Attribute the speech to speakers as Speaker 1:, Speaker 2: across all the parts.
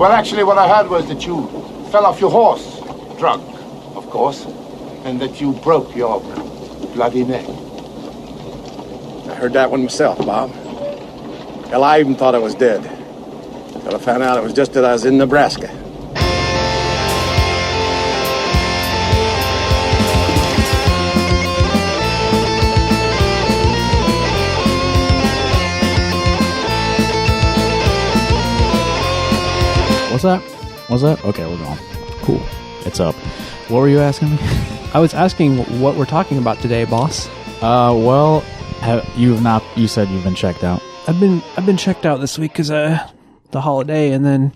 Speaker 1: Well, actually, what I heard was that you fell off your horse, drunk, of course, and that you broke your bloody neck.
Speaker 2: I heard that one myself, Bob. Hell, I even thought I was dead. Till I found out it was just that I was in Nebraska.
Speaker 3: What's that? Okay, we're going. Cool. It's up. What were you asking me?
Speaker 4: I was asking what we're talking about today, boss.
Speaker 3: Well, you said you've been checked out.
Speaker 4: I've been checked out this week because the holiday and then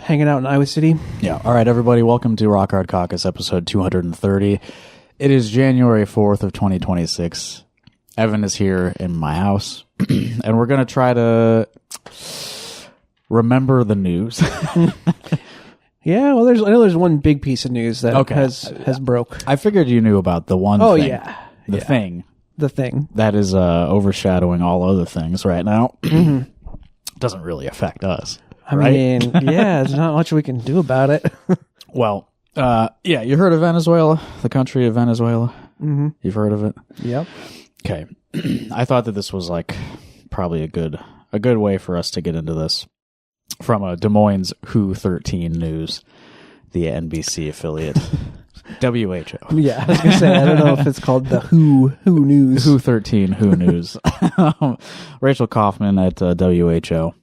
Speaker 4: hanging out in Iowa City.
Speaker 3: Yeah. All right, everybody. Welcome to Rock Hard Caucus, episode 230. It is January 4th of 2026. Evan is here in my house, and we're going to try to remember the news.
Speaker 4: Yeah, well, I know there's one big piece of news that has broke.
Speaker 3: I figured you knew about the one thing. The thing.
Speaker 4: The thing.
Speaker 3: That is overshadowing all other things right now. Doesn't really affect us.
Speaker 4: I mean, yeah, there's not much we can do about it.
Speaker 3: Well, yeah, you heard of Venezuela? The country of Venezuela?
Speaker 4: Mm-hmm.
Speaker 3: You've heard of it?
Speaker 4: Yep.
Speaker 3: Okay. I thought that this was like probably a good way for us to get into this. From a Des Moines Who 13 News, the NBC affiliate, WHO.
Speaker 4: Yeah, I was going to say, I don't know if it's called the Who News.
Speaker 3: Who 13 Who News. Rachel Kaufman at WHO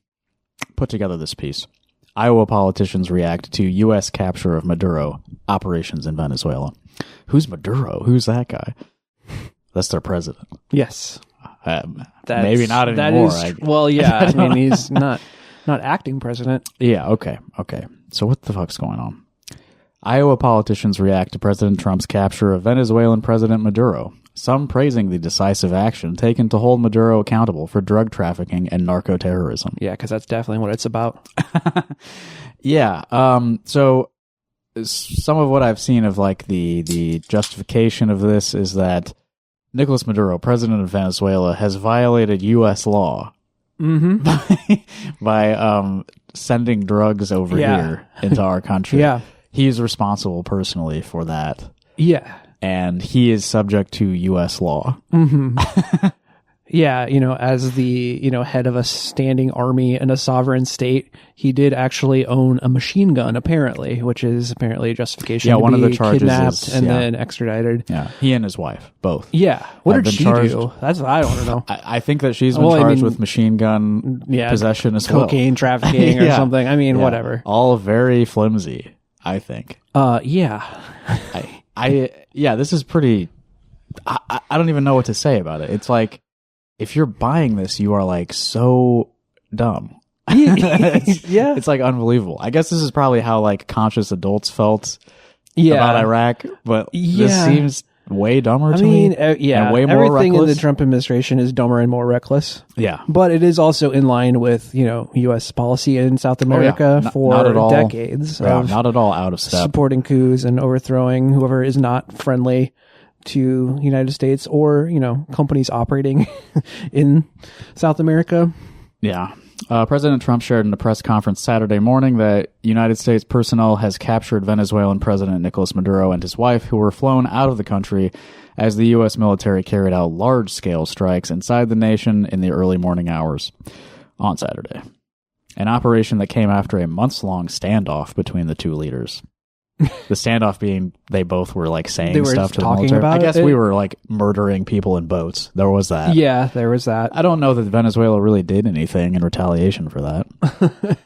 Speaker 3: put together this piece. Iowa politicians react to U.S. capture of Maduro operations in Venezuela. Who's Maduro? Who's that guy? That's their president.
Speaker 4: Yes.
Speaker 3: Maybe not anymore.
Speaker 4: Well, yeah, I mean, he's not acting president.
Speaker 3: Yeah, okay. So what the fuck's going on? Iowa politicians react to President Trump's capture of Venezuelan President Maduro, some praising the decisive action taken to hold Maduro accountable for drug trafficking and narco-terrorism.
Speaker 4: Yeah, because that's definitely what it's about.
Speaker 3: Yeah, so some of what I've seen of like the justification of this is that Nicolas Maduro, president of Venezuela, has violated U.S. law.
Speaker 4: Mm-hmm.
Speaker 3: by sending drugs over here into our country.
Speaker 4: Yeah.
Speaker 3: He's responsible personally for that.
Speaker 4: Yeah.
Speaker 3: And he is subject to U.S. law.
Speaker 4: Mm-hmm. Yeah, as the, head of a standing army in a sovereign state, he did actually own a machine gun, apparently, which is apparently a justification to
Speaker 3: one
Speaker 4: be
Speaker 3: of the charges
Speaker 4: kidnapped
Speaker 3: is,
Speaker 4: and then extradited.
Speaker 3: Yeah, he and his wife, both.
Speaker 4: Yeah. What did she
Speaker 3: charged.
Speaker 4: do? That's what I want to know.
Speaker 3: I think that she's been charged with machine gun possession as well.
Speaker 4: Cocaine trafficking or something. I mean, whatever.
Speaker 3: All very flimsy, I think.
Speaker 4: Yeah.
Speaker 3: This is pretty... I don't even know what to say about it. It's like, if you're buying this, you are like so dumb. It's like unbelievable. I guess this is probably how like conscious adults felt about Iraq, but this seems way dumber to me.
Speaker 4: And way more everything reckless. In the Trump administration is dumber and more reckless.
Speaker 3: Yeah,
Speaker 4: but it is also in line with U.S. policy in South America for decades.
Speaker 3: Not at all out of step.
Speaker 4: Supporting coups and overthrowing whoever is not friendly to the United States or, companies operating in South America.
Speaker 3: Yeah. President Trump shared in a press conference Saturday morning that United States personnel has captured Venezuelan President Nicolas Maduro and his wife, who were flown out of the country as the U.S. military carried out large-scale strikes inside the nation in the early morning hours on Saturday. An operation that came after a months-long standoff between the two leaders. The standoff being they both were like saying stuff to the military. I guess we were like murdering people in boats. There was that.
Speaker 4: Yeah, there was that.
Speaker 3: I don't know that Venezuela really did anything in retaliation for that.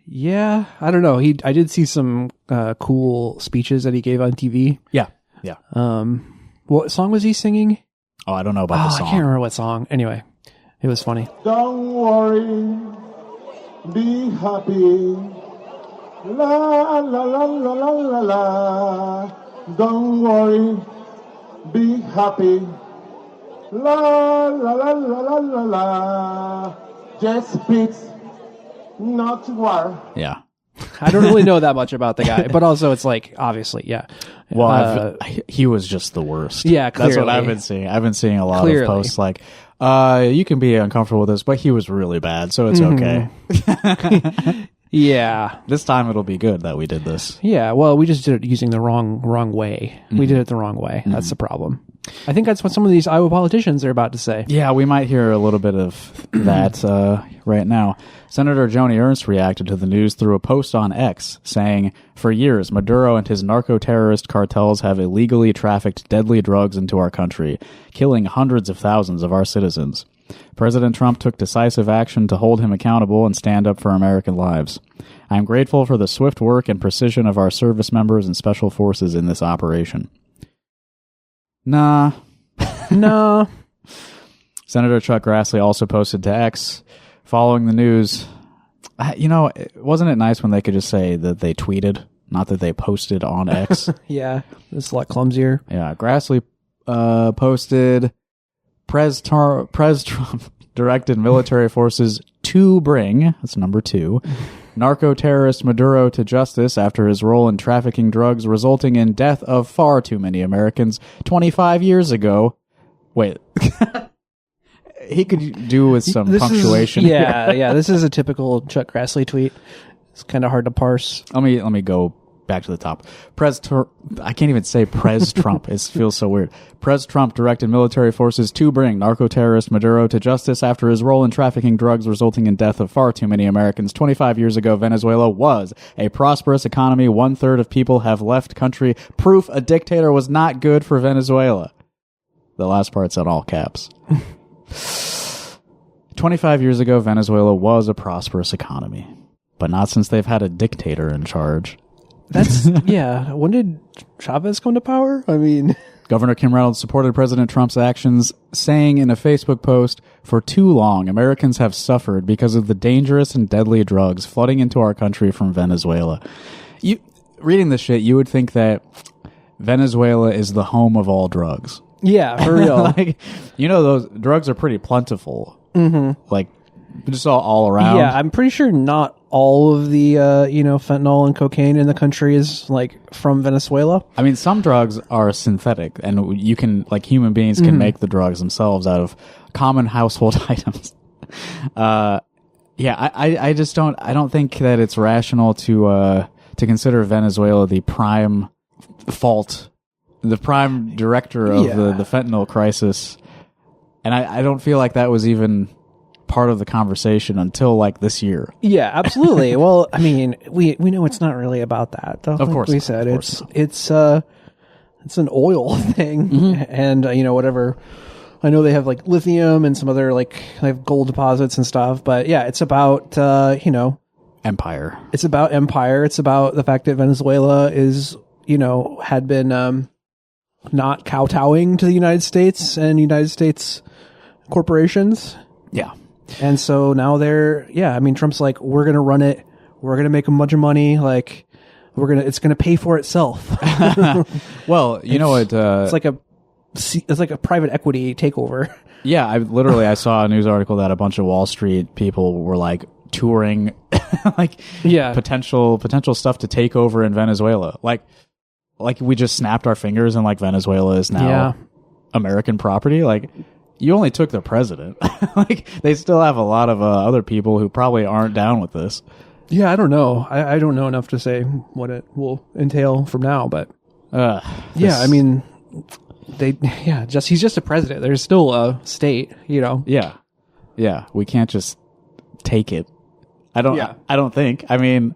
Speaker 4: Yeah, I don't know. I did see some cool speeches that he gave on TV.
Speaker 3: Yeah.
Speaker 4: What song was he singing?
Speaker 3: Oh, I don't know about the song.
Speaker 4: I can't remember what song. Anyway, it was funny.
Speaker 1: Don't worry, be happy. La la la la la la la. Don't worry, be happy. La la la la la la la. Just peace, not war.
Speaker 3: Yeah.
Speaker 4: I don't really know that much about the guy, but also it's like, obviously, yeah.
Speaker 3: Well, he was just the worst.
Speaker 4: Yeah, clearly.
Speaker 3: That's what I've been seeing. I've been seeing a lot of posts like, you can be uncomfortable with this, but he was really bad, so it's okay.
Speaker 4: Yeah.
Speaker 3: This time it'll be good that we did this.
Speaker 4: Yeah, well, we just did it using the wrong way. We did it the wrong way. That's the problem. I think that's what some of these Iowa politicians are about to say.
Speaker 3: Yeah, we might hear a little bit of that right now. Senator Joni Ernst reacted to the news through a post on X, saying, "For years, Maduro and his narco-terrorist cartels have illegally trafficked deadly drugs into our country, killing hundreds of thousands of our citizens. President Trump took decisive action to hold him accountable and stand up for American lives. I am grateful for the swift work and precision of our service members and special forces in this operation." Nah.
Speaker 4: No.
Speaker 3: Senator Chuck Grassley also posted to X following the news. Wasn't it nice when they could just say that they tweeted, not that they posted on X?
Speaker 4: Yeah, it's a lot clumsier.
Speaker 3: Yeah, Grassley posted, Pres Trump directed military forces to bring, that's number 2, narco-terrorist Maduro to justice after his role in trafficking drugs resulting in death of far too many Americans 25 years ago. Wait. He could do with some punctuation.
Speaker 4: Yeah, this is a typical Chuck Grassley tweet. It's kind of hard to parse.
Speaker 3: Let me go back to the top. I can't even say Pres Trump. It feels so weird. Pres Trump directed military forces to bring narco-terrorist Maduro to justice after his role in trafficking drugs resulting in death of far too many Americans. 25 years ago, Venezuela was a prosperous economy. 1/3 of people have left country. Proof a dictator was not good for Venezuela. The last part's in all caps. 25 years ago, Venezuela was a prosperous economy, but not since they've had a dictator in charge.
Speaker 4: That's, yeah. When did Chavez come to power? I mean...
Speaker 3: Governor Kim Reynolds supported President Trump's actions, saying in a Facebook post, "For too long, Americans have suffered because of the dangerous and deadly drugs flooding into our country from Venezuela." Reading this shit, you would think that Venezuela is the home of all drugs.
Speaker 4: Yeah, for real.
Speaker 3: Those drugs are pretty plentiful. Mm-hmm. Like, just all around.
Speaker 4: Yeah, I'm pretty sure not all of the, fentanyl and cocaine in the country is, from Venezuela. I
Speaker 3: mean, some drugs are synthetic, and you can, human beings can make the drugs themselves out of common household items. I don't think that it's rational to consider Venezuela the prime director of the fentanyl crisis. And I don't feel like that was even part of the conversation until this year.
Speaker 4: Yeah, absolutely. Well, I mean, we know it's not really about that, though.
Speaker 3: Of course,
Speaker 4: we said it's an oil thing, and whatever. I know they have lithium and some other they have gold deposits and stuff, but yeah, it's about
Speaker 3: empire.
Speaker 4: It's about empire. It's about the fact that Venezuela is had been not kowtowing to the United States and United States corporations.
Speaker 3: Yeah.
Speaker 4: And so now Trump's we're going to run it. We're going to make a bunch of money. It's going to pay for itself.
Speaker 3: Well, it's
Speaker 4: like a private equity takeover.
Speaker 3: Yeah. I saw a news article that a bunch of Wall Street people were touring, potential stuff to take over in Venezuela. We just snapped our fingers and Venezuela is now American property. You only took the president. They still have a lot of other people who probably aren't down with this.
Speaker 4: Yeah, I don't know. I don't know enough to say what it will entail from now, but I mean, he's just a president. There's still a state,
Speaker 3: Yeah. We can't just take it. I don't think. I mean,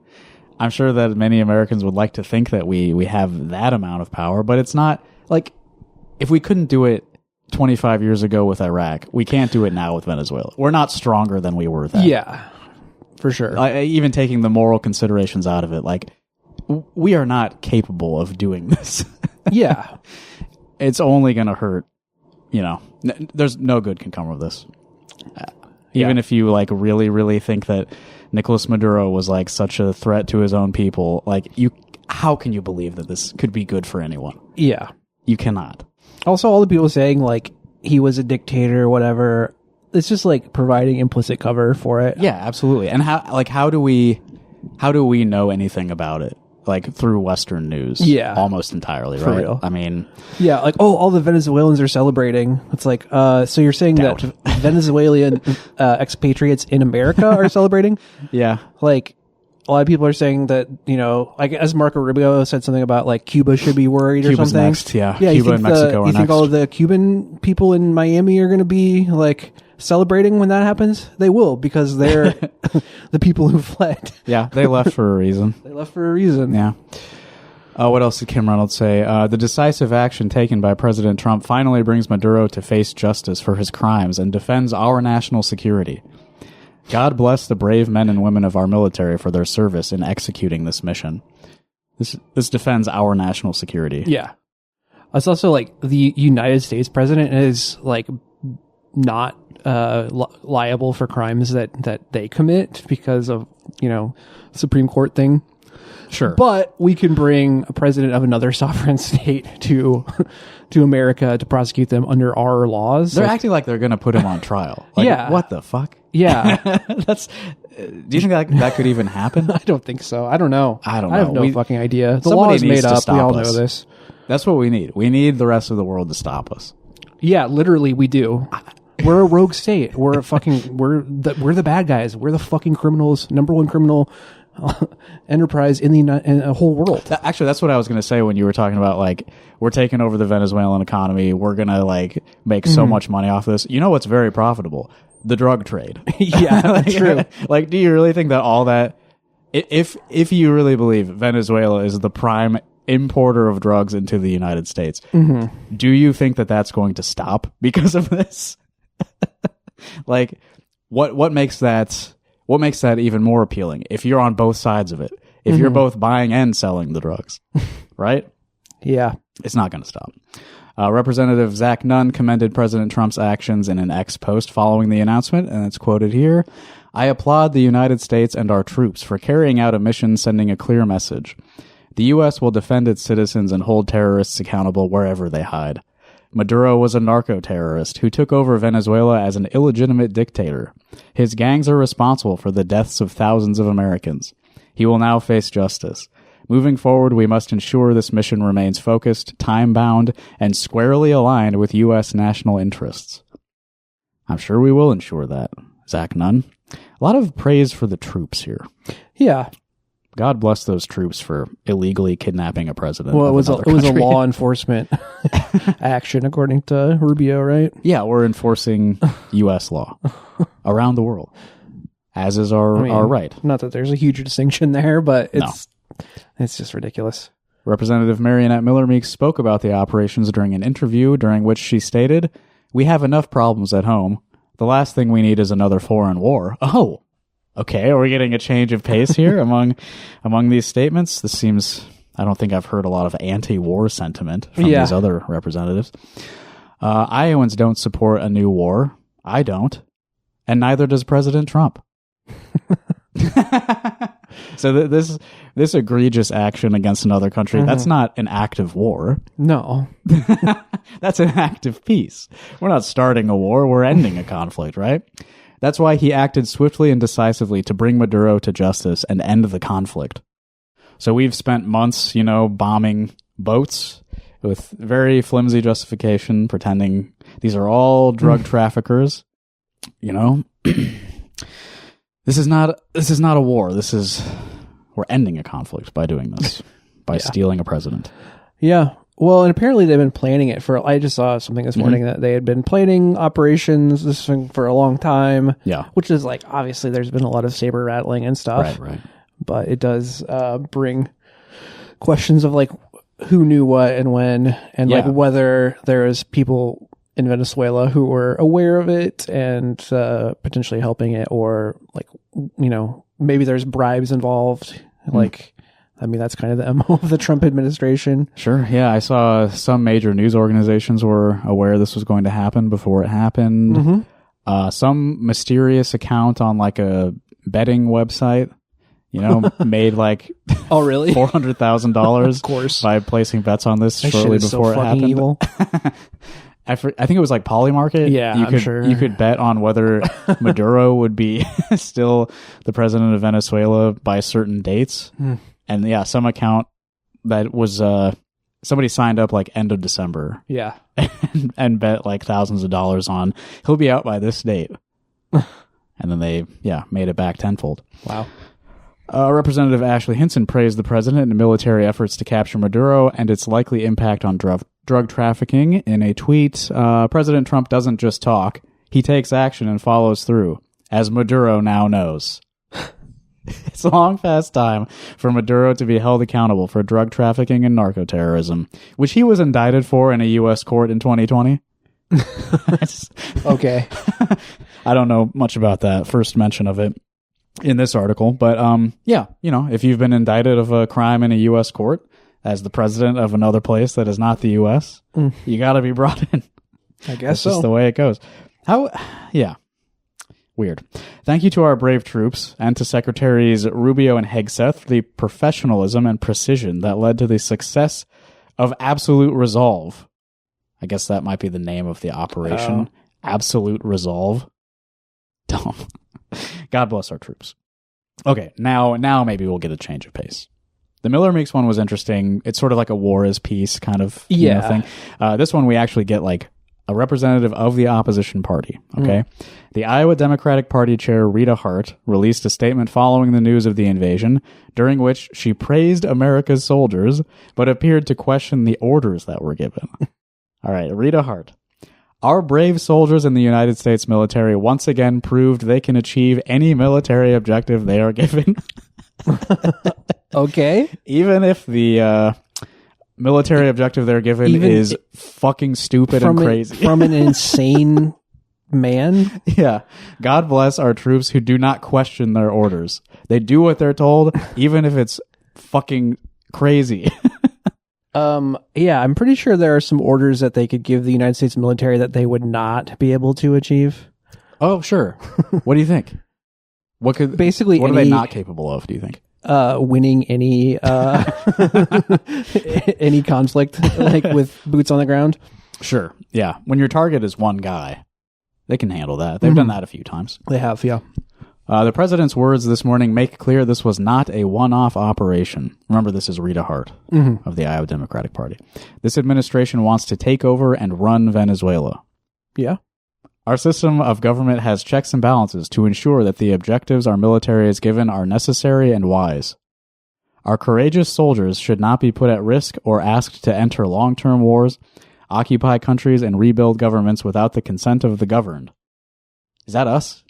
Speaker 3: I'm sure that many Americans would like to think that we have that amount of power, but it's not if we couldn't do it 25 years ago with Iraq, we can't do it now with Venezuela. We're not stronger than we were then.
Speaker 4: Yeah, for sure.
Speaker 3: Even taking the moral considerations out of it, we are not capable of doing this.
Speaker 4: Yeah.
Speaker 3: It's only going to hurt, there's no good can come of this. Even if you really, really think that Nicolas Maduro was such a threat to his own people, how can you believe that this could be good for anyone?
Speaker 4: Yeah.
Speaker 3: You cannot.
Speaker 4: Also, all the people saying he was a dictator or whatever, it's just providing implicit cover for it.
Speaker 3: Yeah, absolutely. And how do we know anything about it? Through Western news.
Speaker 4: Yeah.
Speaker 3: Almost entirely, right?
Speaker 4: For real.
Speaker 3: I mean...
Speaker 4: Yeah, all the Venezuelans are celebrating. It's so you're saying that Venezuelan expatriates in America are celebrating?
Speaker 3: Yeah.
Speaker 4: a lot of people are saying that, like as Marco Rubio said something about like Cuba should be worried
Speaker 3: Cuba's
Speaker 4: or something.
Speaker 3: Next, yeah.
Speaker 4: Cuba
Speaker 3: and Mexico are
Speaker 4: you think
Speaker 3: next.
Speaker 4: all of the Cuban people in Miami are going to be like celebrating when that happens? They will, because they're the people who fled.
Speaker 3: Yeah, they left for a reason.
Speaker 4: They left for a reason.
Speaker 3: Yeah. What else did Kim Reynolds say? The decisive action taken by President Trump finally brings Maduro to face justice for his crimes and defends our national security. God bless the brave men and women of our military for their service in executing this mission. This defends our national security.
Speaker 4: Yeah. It's also like the United States president is like not liable for crimes that they commit because of, Supreme Court thing.
Speaker 3: Sure.
Speaker 4: But we can bring a president of another sovereign state to America to prosecute them under our laws.
Speaker 3: They're acting like they're going to put him on trial. Like,
Speaker 4: yeah.
Speaker 3: What the fuck?
Speaker 4: Yeah.
Speaker 3: Do you think that could even happen?
Speaker 4: I don't think so. I don't know.
Speaker 3: I don't know.
Speaker 4: I have no fucking idea. The
Speaker 3: Somebody
Speaker 4: law is
Speaker 3: needs
Speaker 4: made
Speaker 3: to
Speaker 4: up.
Speaker 3: stop
Speaker 4: We all
Speaker 3: us.
Speaker 4: know this.
Speaker 3: That's what we need. We need the rest of the world to stop us.
Speaker 4: Yeah, literally we do. We're a rogue state. We're the bad guys. We're the fucking criminals. Number one criminal enterprise in the whole world.
Speaker 3: Actually, that's what I was going to say when you were talking about, like, we're taking over the Venezuelan economy. We're going to, like, make so much money off this. You know what's very profitable? The drug trade.
Speaker 4: Yeah, that's true.
Speaker 3: Like, do you really think that all that... If you really believe Venezuela is the prime importer of drugs into the United States, do you think that that's going to stop because of this? Like, what makes that... What makes that even more appealing if you're on both sides of it? If you're both buying and selling the drugs, right?
Speaker 4: Yeah.
Speaker 3: It's not going to stop. Representative Zach Nunn commended President Trump's actions in an X post following the announcement, and it's quoted here. I applaud the United States and our troops for carrying out a mission sending a clear message. The U.S. will defend its citizens and hold terrorists accountable wherever they hide. Maduro was a narco-terrorist who took over Venezuela as an illegitimate dictator. His gangs are responsible for the deaths of thousands of Americans. He will now face justice. Moving forward, we must ensure this mission remains focused, time-bound, and squarely aligned with U.S. national interests. I'm sure we will ensure that, Zach Nunn. A lot of praise for the troops here.
Speaker 4: Yeah.
Speaker 3: God bless those troops for illegally kidnapping a president.
Speaker 4: Well, it was a
Speaker 3: country.
Speaker 4: law enforcement action, according to Rubio, right?
Speaker 3: Yeah, we're enforcing U.S. law around the world, as is our right.
Speaker 4: Not that there's a huge distinction there, but it's just ridiculous.
Speaker 3: Representative Marionette Miller Meeks spoke about the operations during an interview during which she stated, "We have enough problems at home. The last thing we need is another foreign war." Oh. Okay, are we getting a change of pace here among these statements? This seems... I don't think I've heard a lot of anti-war sentiment from these other representatives. Iowans don't support a new war. I don't. And neither does President Trump. So this egregious action against another country, that's not an act of war.
Speaker 4: No.
Speaker 3: That's an act of peace. We're not starting a war, we're ending a conflict, right? That's why he acted swiftly and decisively to bring Maduro to justice and end the conflict. So we've spent months, bombing boats with very flimsy justification, pretending these are all drug traffickers. This is not a war. We're ending a conflict by doing this, by stealing a president.
Speaker 4: Yeah. Well, and apparently they've been planning it I just saw something this morning that they had been planning operations this thing for a long time. Yeah. Which is like, obviously there's been a lot of saber rattling and stuff.
Speaker 3: Right.
Speaker 4: But it does bring questions of like who knew what and when, and like whether there's people in Venezuela who were aware of it and potentially helping it, or like, maybe there's bribes involved. Like, I mean, that's kind of the MO of the Trump administration.
Speaker 3: Sure. Yeah. I saw some major news organizations were aware this was going to happen before it happened. Some mysterious account on like a betting website, made like
Speaker 4: really
Speaker 3: $400,000
Speaker 4: of course
Speaker 3: by placing bets on this shortly before it happened.
Speaker 4: Evil.
Speaker 3: I think it was like Polymarket.
Speaker 4: Yeah, I'm sure.
Speaker 3: You could bet on whether Maduro would be still the president of Venezuela by certain dates. And yeah, some account that was somebody signed up like end of December.
Speaker 4: Yeah.
Speaker 3: and bet like thousands of dollars on he'll be out by this date. And then they made it back tenfold.
Speaker 4: Wow.
Speaker 3: Representative Ashley Hinson praised the president and military efforts to capture Maduro and its likely impact on drug trafficking. In a tweet, President Trump doesn't just talk, he takes action and follows through, as Maduro now knows. It's a long past time for Maduro to be held accountable for drug trafficking and narco-terrorism, which he was indicted for in a U.S. court in 2020.
Speaker 4: Okay.
Speaker 3: I don't know much about that first mention of it in this article, but yeah, if you've been indicted of a crime in a U.S. court as the president of another place that is not the U.S., you got to be brought in.
Speaker 4: I guess
Speaker 3: That's
Speaker 4: so.
Speaker 3: just the way it goes. Yeah. Weird. Thank you to our brave troops and to Secretaries Rubio and Hegseth for the professionalism and precision that led to the success of Absolute Resolve. I guess that might be the name of the operation. Absolute Resolve. Dumb. God bless our troops. Okay, now maybe we'll get a change of pace. The Miller Meeks one was interesting. It's sort of like a war is peace kind of thing. This one we actually get like a representative of the opposition party. Okay. The Iowa Democratic Party chair, Rita Hart, released a statement following the news of the invasion, during which she praised America's soldiers, but appeared to question the orders that were given. All right. Rita Hart. Our brave soldiers in the United States military once again proved they can achieve any military objective they are given.
Speaker 4: Okay.
Speaker 3: Even if the military objective they're given is fucking stupid and crazy.
Speaker 4: From an insane man?
Speaker 3: Yeah. God bless our troops who do not question their orders. They do what they're told, even if it's fucking crazy.
Speaker 4: Yeah, I'm pretty sure there are some orders that they could give the United States military that they would not be able to achieve.
Speaker 3: Oh, sure. What do you think? What are they not capable of, do you think?
Speaker 4: Winning any any conflict like with boots on the ground.
Speaker 3: Sure. Yeah. When your target is one guy, they can handle that. They've done that a few times.
Speaker 4: They have, yeah.
Speaker 3: The president's words this morning make clear this was not a one-off operation. Remember, this is Rita Hart of the Iowa Democratic Party. This administration wants to take over and run Venezuela.
Speaker 4: Yeah.
Speaker 3: Our system of government has checks and balances to ensure that the objectives our military is given are necessary and wise. Our courageous soldiers should not be put at risk or asked to enter long-term wars, occupy countries, and rebuild governments without the consent of the governed. Is that us?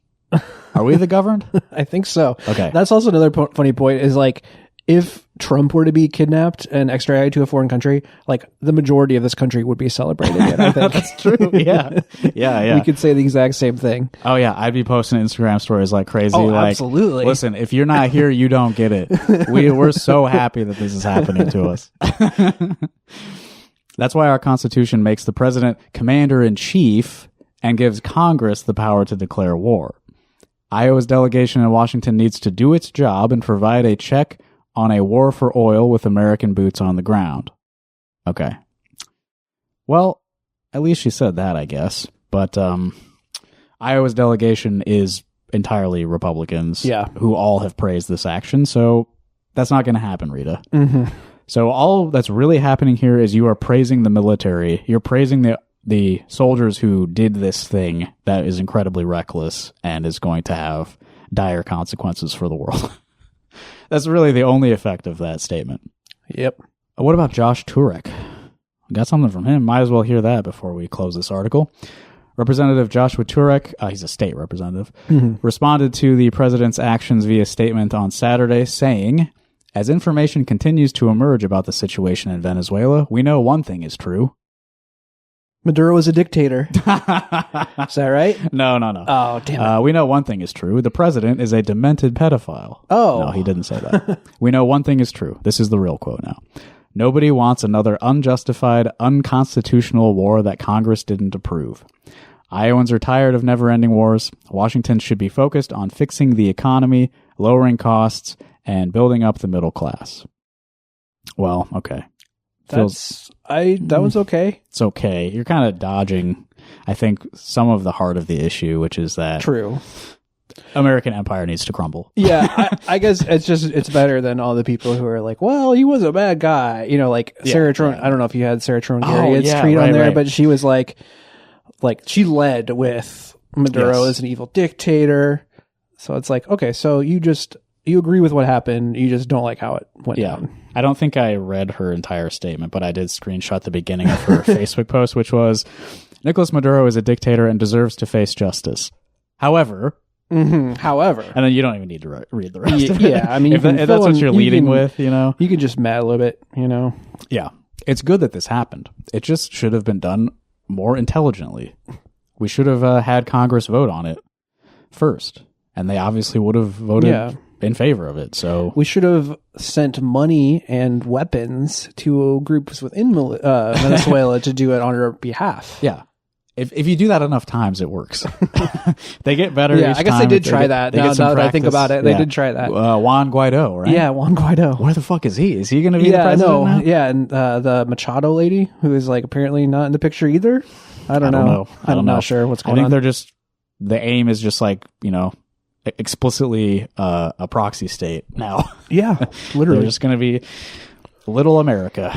Speaker 3: Are we the governed?
Speaker 4: I think so.
Speaker 3: Okay.
Speaker 4: That's also another funny point is like, if Trump were to be kidnapped and extradited to a foreign country, like the majority of this country would be celebrating it, I think.
Speaker 3: That's true. Yeah. Yeah.
Speaker 4: We could say the exact same thing.
Speaker 3: Oh, yeah. I'd be posting Instagram stories like crazy.
Speaker 4: Oh,
Speaker 3: like,
Speaker 4: absolutely.
Speaker 3: Listen, if you're not here, you don't get it. We're so happy that this is happening to us. That's why our Constitution makes the president commander-in-chief and gives Congress the power to declare war. Iowa's delegation in Washington needs to do its job and provide a check on a war for oil with American boots on the ground. Okay. Well, at least she said that, I guess. But Iowa's delegation is entirely Republicans who all have praised this action, so that's not going to happen, Rita. So all that's really happening here is you are praising the military. You're praising the soldiers who did this thing that is incredibly reckless and is going to have dire consequences for the world. That's really the only effect of that statement.
Speaker 4: Yep.
Speaker 3: What about Josh Turek? Got something from him. Might as well hear that before we close this article. Representative Joshua Turek, he's a state representative, responded to the president's actions via statement on Saturday, saying, "As information continues to emerge about the situation in Venezuela, we know one thing is true."
Speaker 4: Maduro was a dictator. Is that right?
Speaker 3: No.
Speaker 4: Oh, damn it.
Speaker 3: We know one thing is true. The president is a demented pedophile.
Speaker 4: Oh.
Speaker 3: No, he didn't say that. We know one thing is true. This is the real quote now. Nobody wants another unjustified, unconstitutional war that Congress didn't approve. Iowans are tired of never-ending wars. Washington should be focused on fixing the economy, lowering costs, and building up the middle class. Well, okay.
Speaker 4: That one's okay.
Speaker 3: It's okay. You're kind of dodging, I think, some of the heart of the issue, which is that
Speaker 4: true.
Speaker 3: American empire needs to crumble.
Speaker 4: Yeah, I guess it's better than all the people who are like, well, he was a bad guy. You know, like Sarah Trone. I don't know if you had Sarah Trone Garrett's tweet on there, but she was like she led with Maduro as an evil dictator. So it's like, okay, so you you agree with what happened. You just don't like how it went down.
Speaker 3: I don't think I read her entire statement, but I did screenshot the beginning of her Facebook post, which was, Nicolas Maduro is a dictator and deserves to face justice. However,
Speaker 4: and
Speaker 3: then you don't even need to read the rest of it.
Speaker 4: Yeah, I mean,
Speaker 3: if that's what you're leading with, you know,
Speaker 4: you can just mad a little bit, you know.
Speaker 3: Yeah, it's good that this happened. It just should have been done more intelligently. We should have had Congress vote on it first, and they obviously would have voted in favor of it. So
Speaker 4: we should have sent money and weapons to groups within Venezuela to do it on our behalf.
Speaker 3: Yeah. If you do that enough times, it works. They get better.
Speaker 4: Yeah,
Speaker 3: each
Speaker 4: I guess
Speaker 3: time.
Speaker 4: they did try that. Now that I think about it, they did try that.
Speaker 3: Juan Guaido, right?
Speaker 4: Yeah, Juan Guaido.
Speaker 3: Where the fuck is he? Is he going to be the president now?
Speaker 4: Yeah, and the Machado lady, who is like apparently not in the picture either. I don't know. I'm not sure what's going on.
Speaker 3: I think the aim is just like, you know, explicitly a proxy state now.
Speaker 4: Yeah, literally.
Speaker 3: They're just going to be little America.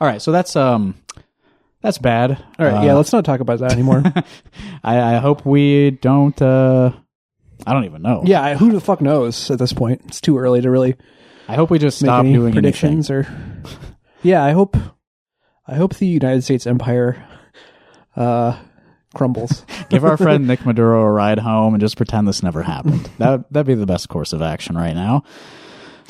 Speaker 3: All right, so that's bad.
Speaker 4: All right, let's not talk about that anymore.
Speaker 3: I hope we don't. I don't even know.
Speaker 4: Yeah, who the fuck knows at this point? It's too early to really.
Speaker 3: I hope we just stop doing
Speaker 4: predictions
Speaker 3: anything.
Speaker 4: Yeah, I hope the United States empire crumbles.
Speaker 3: Give our friend Nick Maduro a ride home and just pretend this never happened. That'd be the best course of action right now.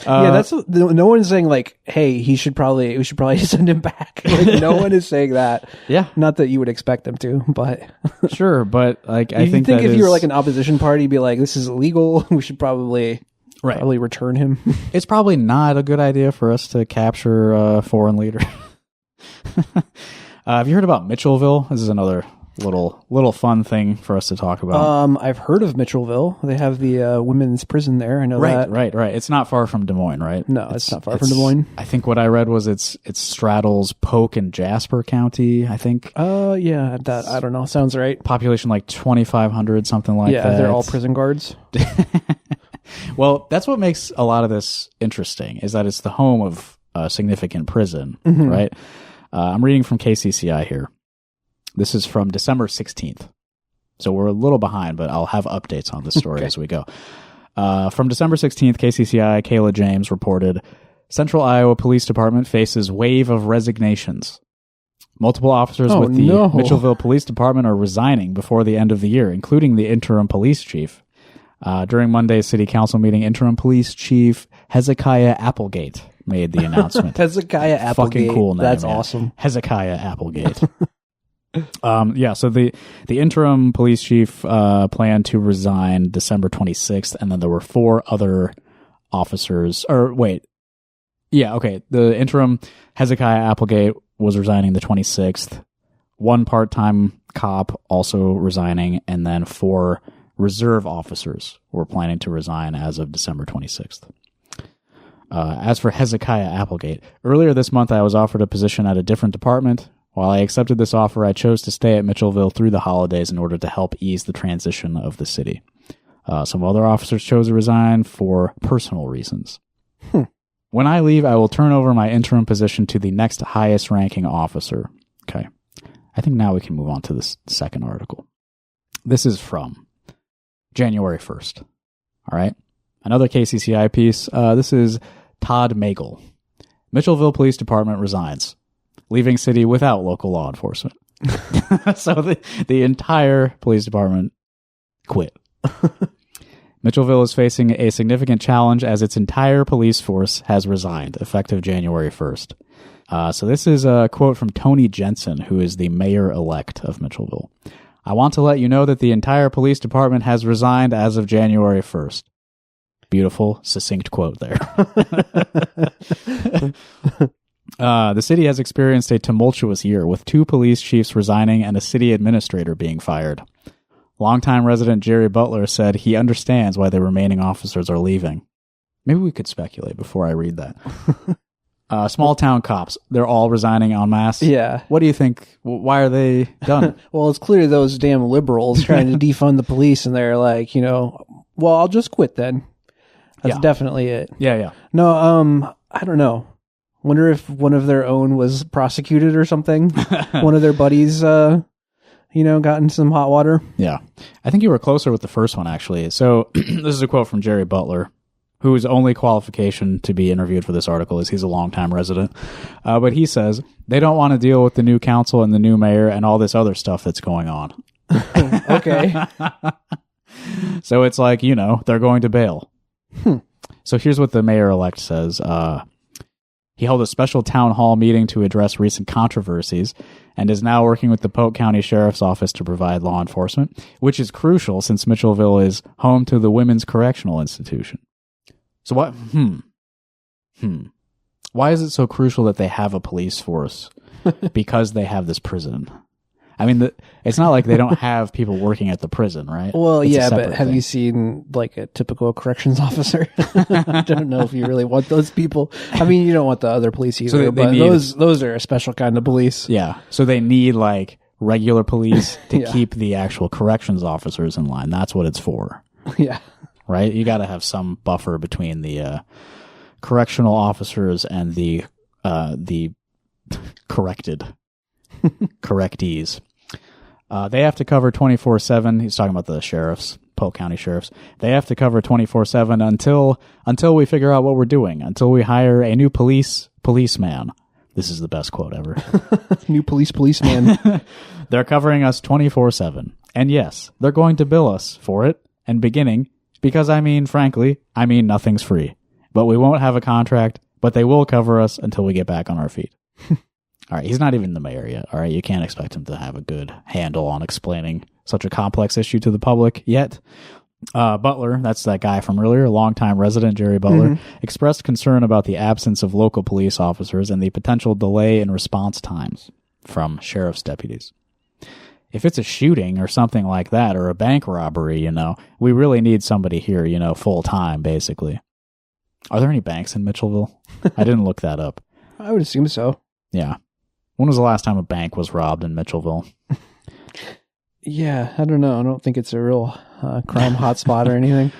Speaker 4: That's no one's saying like, hey, we should probably send him back. Like, no one is saying that.
Speaker 3: Yeah,
Speaker 4: not that you would expect them to, but
Speaker 3: sure. But like, I think
Speaker 4: if you were like an opposition party, you'd be like, this is illegal. We should probably return him.
Speaker 3: It's probably not a good idea for us to capture a foreign leader. Have you heard about Mitchellville? This is another little fun thing for us to talk about.
Speaker 4: I've heard of Mitchellville. They have the women's prison there. I know that.
Speaker 3: Right. It's not far from Des Moines, right?
Speaker 4: No, it's not far from Des Moines.
Speaker 3: I think what I read was it straddles Polk and Jasper County, I think.
Speaker 4: Yeah, that I don't know. Sounds right.
Speaker 3: Population like 2,500, something like that.
Speaker 4: Yeah, they're all prison guards.
Speaker 3: Well, that's what makes a lot of this interesting, is that it's the home of a significant prison, right? I'm reading from KCCI here. This is from December 16th. So we're a little behind, but I'll have updates on the story as we go. From December 16th, KCCI, Kayla James reported, Central Iowa Police Department faces wave of resignations. Multiple officers with the Mitchellville Police Department are resigning before the end of the year, including the interim police chief. During Monday's city council meeting, interim police chief Hezekiah Applegate made the announcement.
Speaker 4: Hezekiah Applegate.
Speaker 3: Fucking cool name.
Speaker 4: That's awesome.
Speaker 3: Hezekiah Applegate. So the interim police chief planned to resign December 26th, and then there were 4 other officers. The interim Hezekiah Applegate was resigning the 26th. 1 part-time cop also resigning, and then 4 reserve officers were planning to resign as of December 26th. As for Hezekiah Applegate, earlier this month I was offered a position at a different department. While I accepted this offer, I chose to stay at Mitchellville through the holidays in order to help ease the transition of the city. Some other officers chose to resign for personal reasons. When I leave, I will turn over my interim position to the next highest ranking officer. Okay. I think now we can move on to this second article. This is from January 1st. All right. Another KCCI piece. This is Todd Magel. Mitchellville Police Department resigns, leaving city without local law enforcement. So the entire police department quit. Mitchellville is facing a significant challenge as its entire police force has resigned, effective January 1st. So this is a quote from Tony Jensen, who is the mayor-elect of Mitchellville. I want to let you know that the entire police department has resigned as of January 1st. Beautiful, succinct quote there. The city has experienced a tumultuous year, with 2 police chiefs resigning and a city administrator being fired. Longtime resident Jerry Butler said he understands why the remaining officers are leaving. Maybe we could speculate before I read that. Small town cops, they're all resigning en masse.
Speaker 4: Yeah.
Speaker 3: What do you think? Why are they done?
Speaker 4: Well, it's clear those damn liberals trying to defund the police, and they're like, well, I'll just quit then. That's definitely it.
Speaker 3: Yeah.
Speaker 4: No, I don't know. Wonder if one of their own was prosecuted or something. One of their buddies got in some hot water.
Speaker 3: Yeah. I think you were closer with the first one, actually. So this is a quote from Jerry Butler, whose only qualification to be interviewed for this article is he's a longtime resident. But he says, they don't want to deal with the new council and the new mayor and all this other stuff that's going on.
Speaker 4: Okay.
Speaker 3: So it's like, they're going to bail. So here's what the mayor-elect says. He held a special town hall meeting to address recent controversies and is now working with the Polk County Sheriff's Office to provide law enforcement, which is crucial since Mitchellville is home to the Women's Correctional Institution. So what? Why is it so crucial that they have a police force? Because they have this prison. I mean, it's not like they don't have people working at the prison, right?
Speaker 4: Well, yeah, but have you seen like a typical corrections officer? I don't know if you really want those people. I mean, you don't want the other police either,
Speaker 3: so
Speaker 4: but those are a special kind of police.
Speaker 3: Yeah. So they need like regular police to keep the actual corrections officers in line. That's what it's for.
Speaker 4: Yeah.
Speaker 3: Right? You got to have some buffer between the correctional officers and the correctees. They have to cover 24/7. He's talking about the sheriffs, Polk County sheriffs. They have to cover 24/7 until we figure out what we're doing, until we hire a new policeman. This is the best quote ever.
Speaker 4: New policeman.
Speaker 3: They're covering us 24/7. And yes, they're going to bill us for it and beginning because frankly, nothing's free. But we won't have a contract, but they will cover us until we get back on our feet. All right, he's not even the mayor yet. All right, you can't expect him to have a good handle on explaining such a complex issue to the public yet. Butler, that's that guy from earlier, longtime resident Jerry Butler, expressed concern about the absence of local police officers and the potential delay in response times from sheriff's deputies. If it's a shooting or something like that, or a bank robbery, we really need somebody here, full time, basically. Are there any banks in Mitchellville? I didn't look that up.
Speaker 4: I would assume so.
Speaker 3: Yeah. When was the last time a bank was robbed in Mitchellville?
Speaker 4: Yeah, I don't know. I don't think it's a real crime hotspot or anything.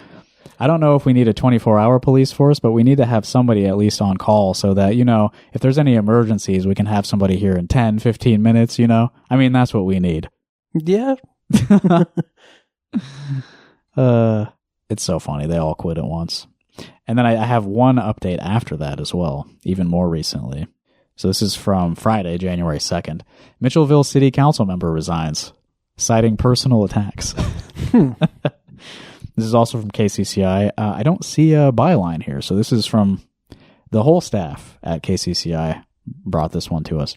Speaker 3: I don't know if we need a 24-hour police force, but we need to have somebody at least on call so that, if there's any emergencies, we can have somebody here in 10, 15 minutes, that's what we need.
Speaker 4: Yeah.
Speaker 3: It's so funny. They all quit at once. And then I have one update after that as well, even more recently. So this is from Friday, January 2nd. Mitchellville City Council member resigns, citing personal attacks. This is also from KCCI. I don't see a byline here, so this is from the whole staff at KCCI brought this one to us.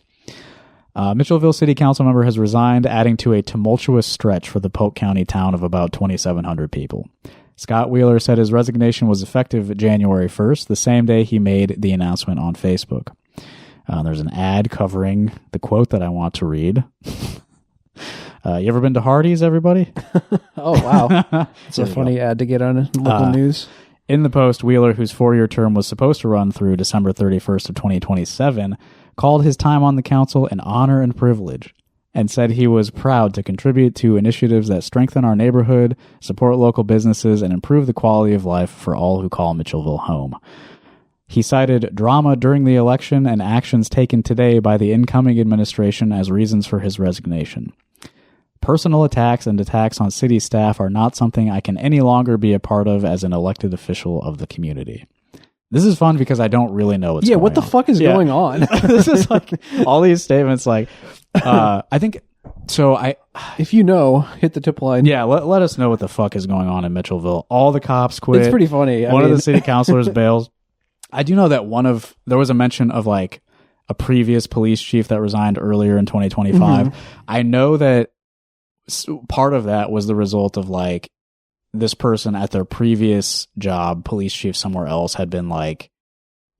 Speaker 3: Mitchellville City Council member has resigned, adding to a tumultuous stretch for the Polk County town of about 2,700 people. Scott Wheeler said his resignation was effective January 1st, the same day he made the announcement on Facebook. There's an ad covering the quote that I want to read. You ever been to Hardee's, everybody?
Speaker 4: Oh, wow. It's a funny ad to get on local news.
Speaker 3: In the post, Wheeler, whose 4-year term was supposed to run through December 31st of 2027, called his time on the council an honor and privilege and said he was proud to contribute to initiatives that strengthen our neighborhood, support local businesses, and improve the quality of life for all who call Mitchellville home. He cited drama during the election and actions taken today by the incoming administration as reasons for his resignation. Personal attacks and attacks on city staff are not something I can any longer be a part of as an elected official of the community. This is fun because I don't really know what's going on.
Speaker 4: Yeah, what the fuck is going on?
Speaker 3: This is like all these statements I think so
Speaker 4: if you know, hit the tip line.
Speaker 3: Yeah, let us know what the fuck is going on in Mitchellville. All the cops quit.
Speaker 4: It's pretty funny.
Speaker 3: One of the city councilors bails. I do know that there was a mention of like a previous police chief that resigned earlier in 2025. I know that part of that was the result of like this person at their previous job, police chief somewhere else, had been like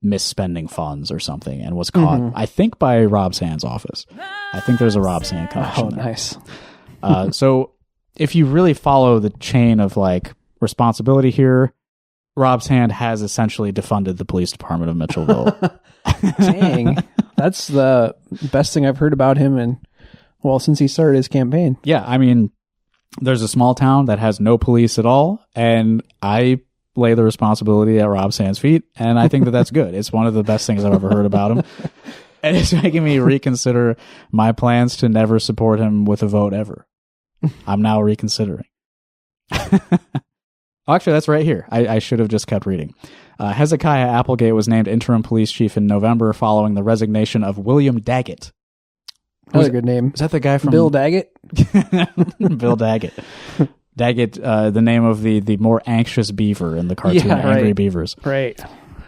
Speaker 3: misspending funds or something and was caught, I think, by Rob Sand's office. I think there's a Rob Sand connection there.
Speaker 4: Nice.
Speaker 3: So if you really follow the chain of like responsibility here, Rob Sand has essentially defunded the police department of Mitchellville.
Speaker 4: Dang. That's the best thing I've heard about him since he started his campaign.
Speaker 3: Yeah, I mean, there's a small town that has no police at all, and I lay the responsibility at Rob Sand's feet, and I think that that's good. It's one of the best things I've ever heard about him. And it's making me reconsider my plans to never support him with a vote ever. I'm now reconsidering. Actually, that's right here. I should have just kept reading. Hezekiah Applegate was named interim police chief in November following the resignation of William Daggett.
Speaker 4: That's a good name.
Speaker 3: Is that the guy from...
Speaker 4: Bill Daggett?
Speaker 3: Bill Daggett. Daggett, the name of the more anxious beaver in the cartoon Angry Beavers.
Speaker 4: Right.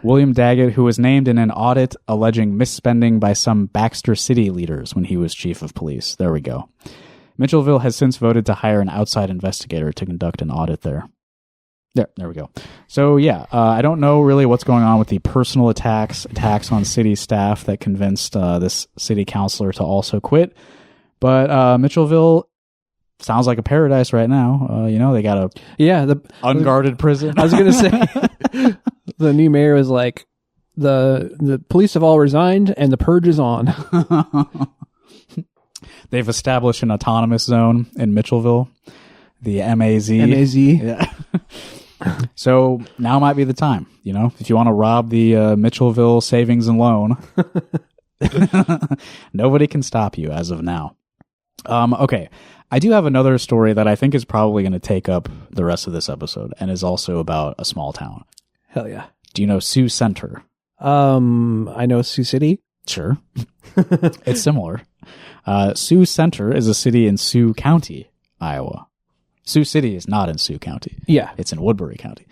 Speaker 3: William Daggett, who was named in an audit alleging misspending by some Baxter City leaders when he was chief of police. There we go. Mitchellville has since voted to hire an outside investigator to conduct an audit there. There we go. So, yeah, I don't know really what's going on with the personal attacks on city staff that convinced this city councilor to also quit. But Mitchellville sounds like a paradise right now. They got the unguarded prison.
Speaker 4: I was going to say, the new mayor was like, the police have all resigned and the purge is on.
Speaker 3: They've established an autonomous zone in Mitchellville, the MAZ.
Speaker 4: MAZ.
Speaker 3: Yeah. So now might be the time, if you want to rob the Mitchellville savings and loan, nobody can stop you as of now. Okay. I do have another story that I think is probably going to take up the rest of this episode and is also about a small town.
Speaker 4: Hell yeah.
Speaker 3: Do you know Sioux Center?
Speaker 4: I know Sioux City.
Speaker 3: Sure. It's similar. Sioux Center is a city in Sioux County, Iowa. Sioux City is not in Sioux County.
Speaker 4: Yeah.
Speaker 3: It's in Woodbury County.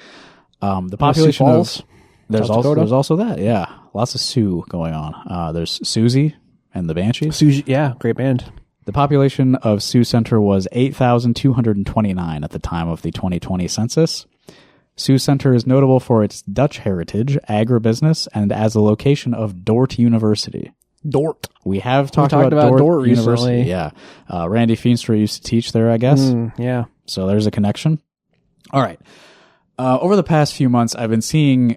Speaker 3: The population of... There's also that, yeah. Lots of Sioux going on. There's Susie and the Banshees.
Speaker 4: Susie, yeah, great band.
Speaker 3: The population of Sioux Center was 8,229 at the time of the 2020 census. Sioux Center is notable for its Dutch heritage, agribusiness, and as a location of Dordt University.
Speaker 4: Dordt.
Speaker 3: We have talked about Dordt University.
Speaker 4: Recently.
Speaker 3: Yeah. Randy Feenstra used to teach there, I guess.
Speaker 4: Yeah.
Speaker 3: So there's a connection. All right. Over the past few months, I've been seeing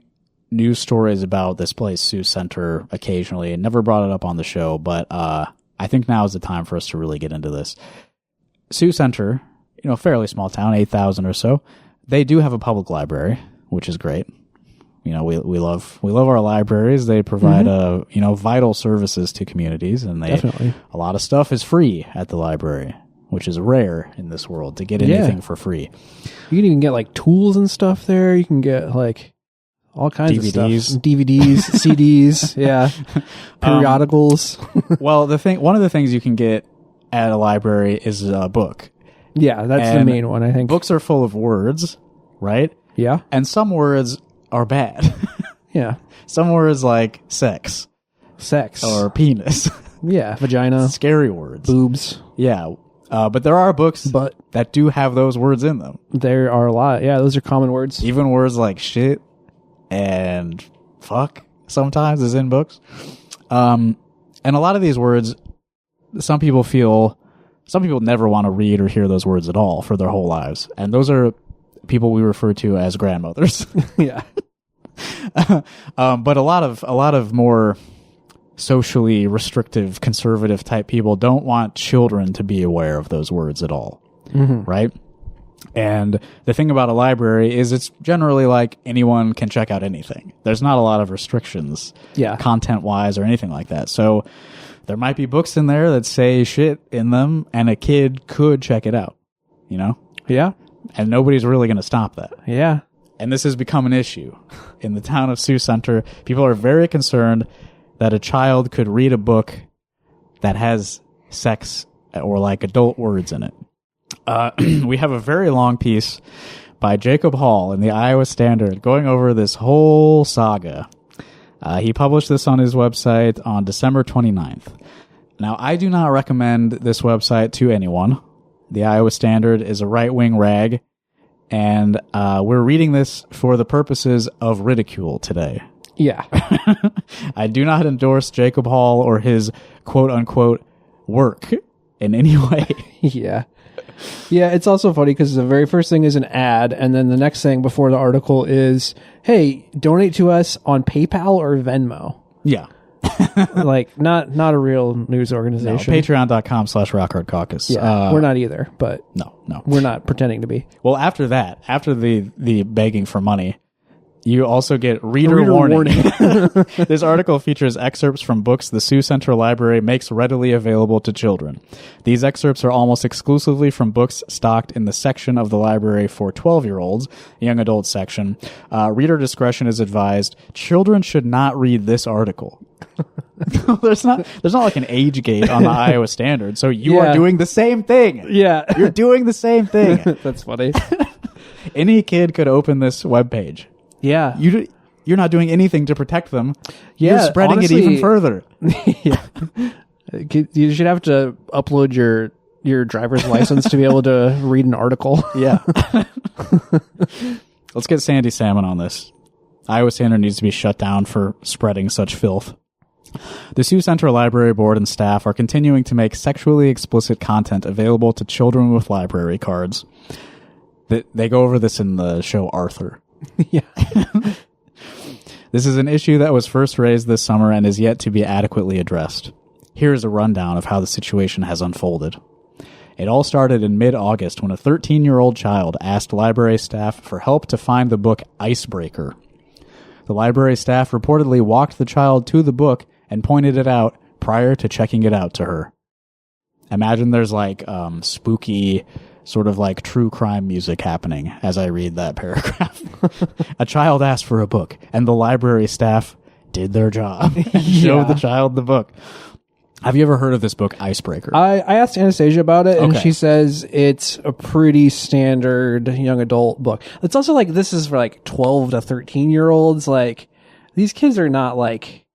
Speaker 3: news stories about this place, Sioux Center, occasionally, and never brought it up on the show, but I think now is the time for us to really get into this. Sioux Center, fairly small town, 8,000 or so. They do have a public library, which is great. We love our libraries. They provide vital services to communities, and
Speaker 4: Definitely.
Speaker 3: A lot of stuff is free at the library, which is rare in this world to get anything for free.
Speaker 4: You can even get like tools and stuff there. You can get like all kinds of stuff. DVDs, CDs, yeah, periodicals.
Speaker 3: Well, one of the things you can get at a library is a book.
Speaker 4: Yeah, that's the main one, I think.
Speaker 3: Books are full of words, right?
Speaker 4: Yeah.
Speaker 3: And some words are bad.
Speaker 4: Yeah.
Speaker 3: Some words like sex. Or penis.
Speaker 4: Yeah, vagina.
Speaker 3: Scary words.
Speaker 4: Boobs.
Speaker 3: Yeah. But there are books that do have those words in them.
Speaker 4: There are a lot. Yeah, those are common words.
Speaker 3: Even words like shit and fuck sometimes is in books. And a lot of these words, some people never want to read or hear those words at all for their whole lives. And those are people we refer to as grandmothers.
Speaker 4: Yeah.
Speaker 3: But a lot of more socially restrictive, conservative type people don't want children to be aware of those words at all. Right? And the thing about a library is it's generally like anyone can check out anything. There's not a lot of restrictions, content-wise or anything like that. So there might be books in there that say shit in them, and a kid could check it out,
Speaker 4: Yeah.
Speaker 3: And nobody's really going to stop that.
Speaker 4: Yeah.
Speaker 3: And this has become an issue. In the town of Sioux Center, people are very concerned that a child could read a book that has sex or like adult words in it. We have a very long piece by Jacob Hall in the Iowa Standard going over this whole saga. He published this on his website on December 29th. Now, I do not recommend this website to anyone. The Iowa Standard is a right-wing rag, and we're reading this for the purposes of ridicule today.
Speaker 4: Yeah.
Speaker 3: I do not endorse Jacob Hall or his quote-unquote work in any way.
Speaker 4: Yeah. Yeah, it's also funny because the very first thing is an ad, and then the next thing before the article is, hey, donate to us on PayPal or Venmo.
Speaker 3: Yeah.
Speaker 4: Like, not a real news organization.
Speaker 3: No, Patreon.com/RockHardCaucus.
Speaker 4: Yeah, we're not either, but
Speaker 3: no.
Speaker 4: We're not pretending to be.
Speaker 3: Well, after that, after the begging for money, You also get reader warning. This article features excerpts from books the Sioux Central Library makes readily available to children. These excerpts are almost exclusively from books stocked in the section of the library for 12-year-olds, young adult section. Reader discretion is advised. Children should not read this article. There's not like an age gate on the Iowa Standard, so you are doing the same thing.
Speaker 4: Yeah.
Speaker 3: You're doing the same thing.
Speaker 4: That's funny. Any
Speaker 3: kid could open this webpage.
Speaker 4: Yeah.
Speaker 3: You're not doing anything to protect them.
Speaker 4: Yeah,
Speaker 3: You're spreading it even further.
Speaker 4: Yeah. You should have to upload your driver's license to be able to read an article.
Speaker 3: Yeah. Let's get Sandy Salmon on this. Iowa Standard needs to be shut down for spreading such filth. The Sioux Central Library Board and staff are continuing to make sexually explicit content available to children with library cards. They go over this in the show Arthur.
Speaker 4: Yeah.
Speaker 3: This is an issue that was first raised this summer and is yet to be adequately addressed. Here is a rundown of how the situation has unfolded. It all started in mid-August when a 13-year-old child asked library staff for help to find the book Icebreaker. The library staff reportedly walked the child to the book and pointed it out prior to checking it out to her. Imagine there's like spooky sort of like true crime music happening as I read that paragraph. A child asked for a book, and the library staff did their job and showed the child the book. Have you ever heard of this book, Icebreaker?
Speaker 4: I asked Anastasia about it, and she says it's a pretty standard young adult book. It's also like this is for like 12 to 13-year-olds. Like, these kids are not like...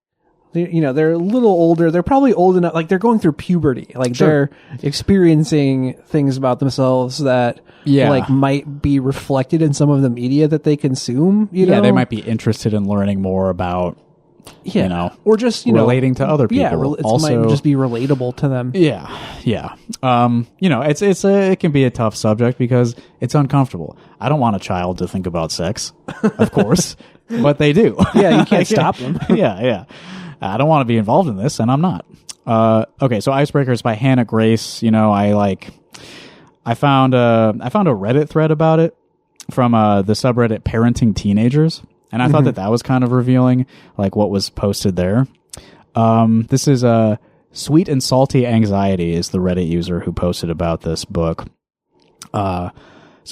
Speaker 4: they're a little older. They're probably old enough. Like, they're going through puberty. Like, they're experiencing things about themselves that, like, might be reflected in some of the media that they consume, you know?
Speaker 3: They might be interested in learning more about,
Speaker 4: or just,
Speaker 3: relating to other people.
Speaker 4: It might just be relatable to them.
Speaker 3: Yeah. It can be a tough subject because it's uncomfortable. I don't want a child to think about sex, of course, but they do.
Speaker 4: Yeah, you can't stop them.
Speaker 3: Yeah. I don't want to be involved in this, and I'm not. Okay, so Icebreaker is by Hannah Grace. I found a Reddit thread about it from the subreddit Parenting Teenagers, and I thought that was kind of revealing, like what was posted there. This is Sweet and Salty Anxiety is the Reddit user who posted about this book. So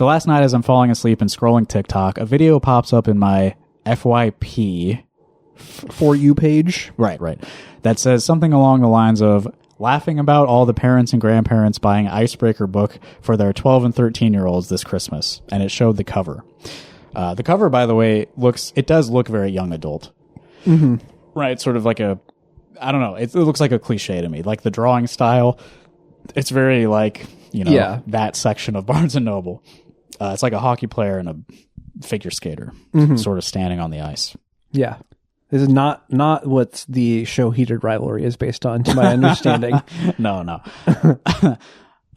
Speaker 3: last night, as I'm falling asleep and scrolling TikTok, a video pops up in my FYP
Speaker 4: For You page.
Speaker 3: Right. That says something along the lines of laughing about all the parents and grandparents buying Icebreaker book for their 12 and 13-year-olds this Christmas. And it showed the cover. The cover, by the way, does look very young adult.
Speaker 4: Mm-hmm.
Speaker 3: Right. Sort of like I don't know. It looks like a cliche to me. Like the drawing style. It's very like, that section of Barnes and Noble. It's like a hockey player and a figure skater sort of standing on the ice.
Speaker 4: Yeah. This is not what the show Heated Rivalry is based on, to my understanding.
Speaker 3: No.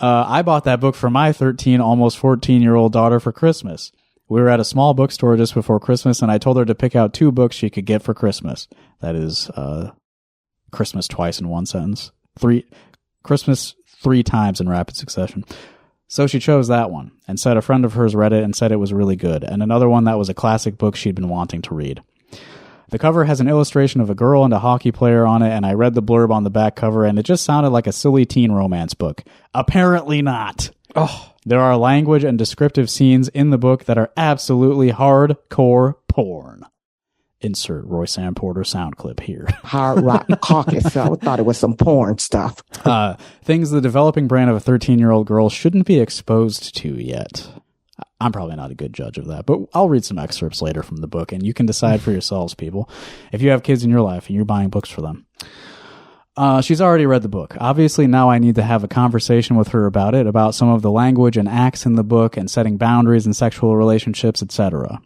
Speaker 3: I bought that book for my 13, almost 14-year-old daughter for Christmas. We were at a small bookstore just before Christmas, and I told her to pick out 2 books she could get for Christmas. That is Christmas twice in one sentence. Christmas 3 times in rapid succession. So she chose that one, and said a friend of hers read it and said it was really good, and another one that was a classic book she'd been wanting to read. The cover has an illustration of a girl and a hockey player on it, and I read the blurb on the back cover, and it just sounded like a silly teen romance book. Apparently not.
Speaker 4: Oh.
Speaker 3: There are language and descriptive scenes in the book that are absolutely hardcore porn. Insert Roy Sam Porter sound clip here.
Speaker 5: Hard rock Caucus. I thought it was some porn stuff.
Speaker 3: Things the developing brain of a 13-year-old girl shouldn't be exposed to yet. I'm probably not a good judge of that, but I'll read some excerpts later from the book, and you can decide for yourselves, people, if you have kids in your life and you're buying books for them. She's already read the book. Obviously, now I need to have a conversation with her about it, about some of the language and acts in the book and setting boundaries in sexual relationships, etc.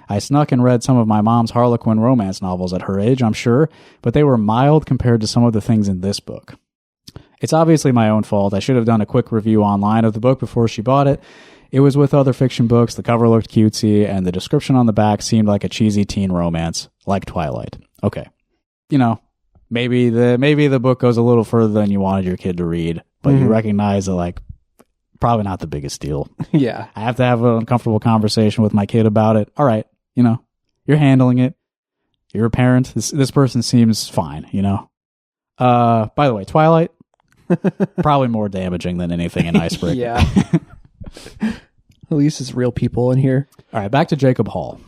Speaker 3: I snuck and read some of my mom's Harlequin romance novels at her age, I'm sure, but they were mild compared to some of the things in this book. It's obviously my own fault. I should have done a quick review online of the book before she bought it. It was with other fiction books, the cover looked cutesy, and the description on the back seemed like a cheesy teen romance, like Twilight. Okay. Maybe the book goes a little further than you wanted your kid to read, but you recognize that, like, probably not the biggest deal.
Speaker 4: Yeah.
Speaker 3: I have to have an uncomfortable conversation with my kid about it. All right, you're You're handling it. You're a parent. This person seems fine, you know? By the way, Twilight, probably more damaging than anything in Icebreaker.
Speaker 4: Yeah. At least it's real people in here.
Speaker 3: All right, back to Jacob Hall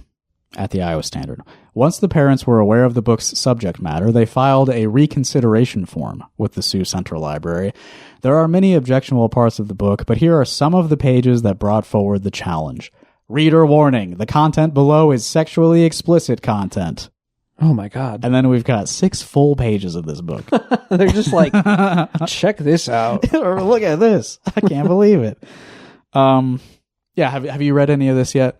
Speaker 3: at the Iowa Standard. Once the parents were aware of the book's subject matter, they filed a reconsideration form with the Sioux Central Library. There are many objectionable parts of the book, but here are some of the pages that brought forward the challenge. Reader warning, the content below is sexually explicit content.
Speaker 4: Oh my God.
Speaker 3: And then we've got 6 full pages of this book.
Speaker 4: They're just like, check this out.
Speaker 3: Or look at this. I can't believe it. Yeah, have you read any of this yet?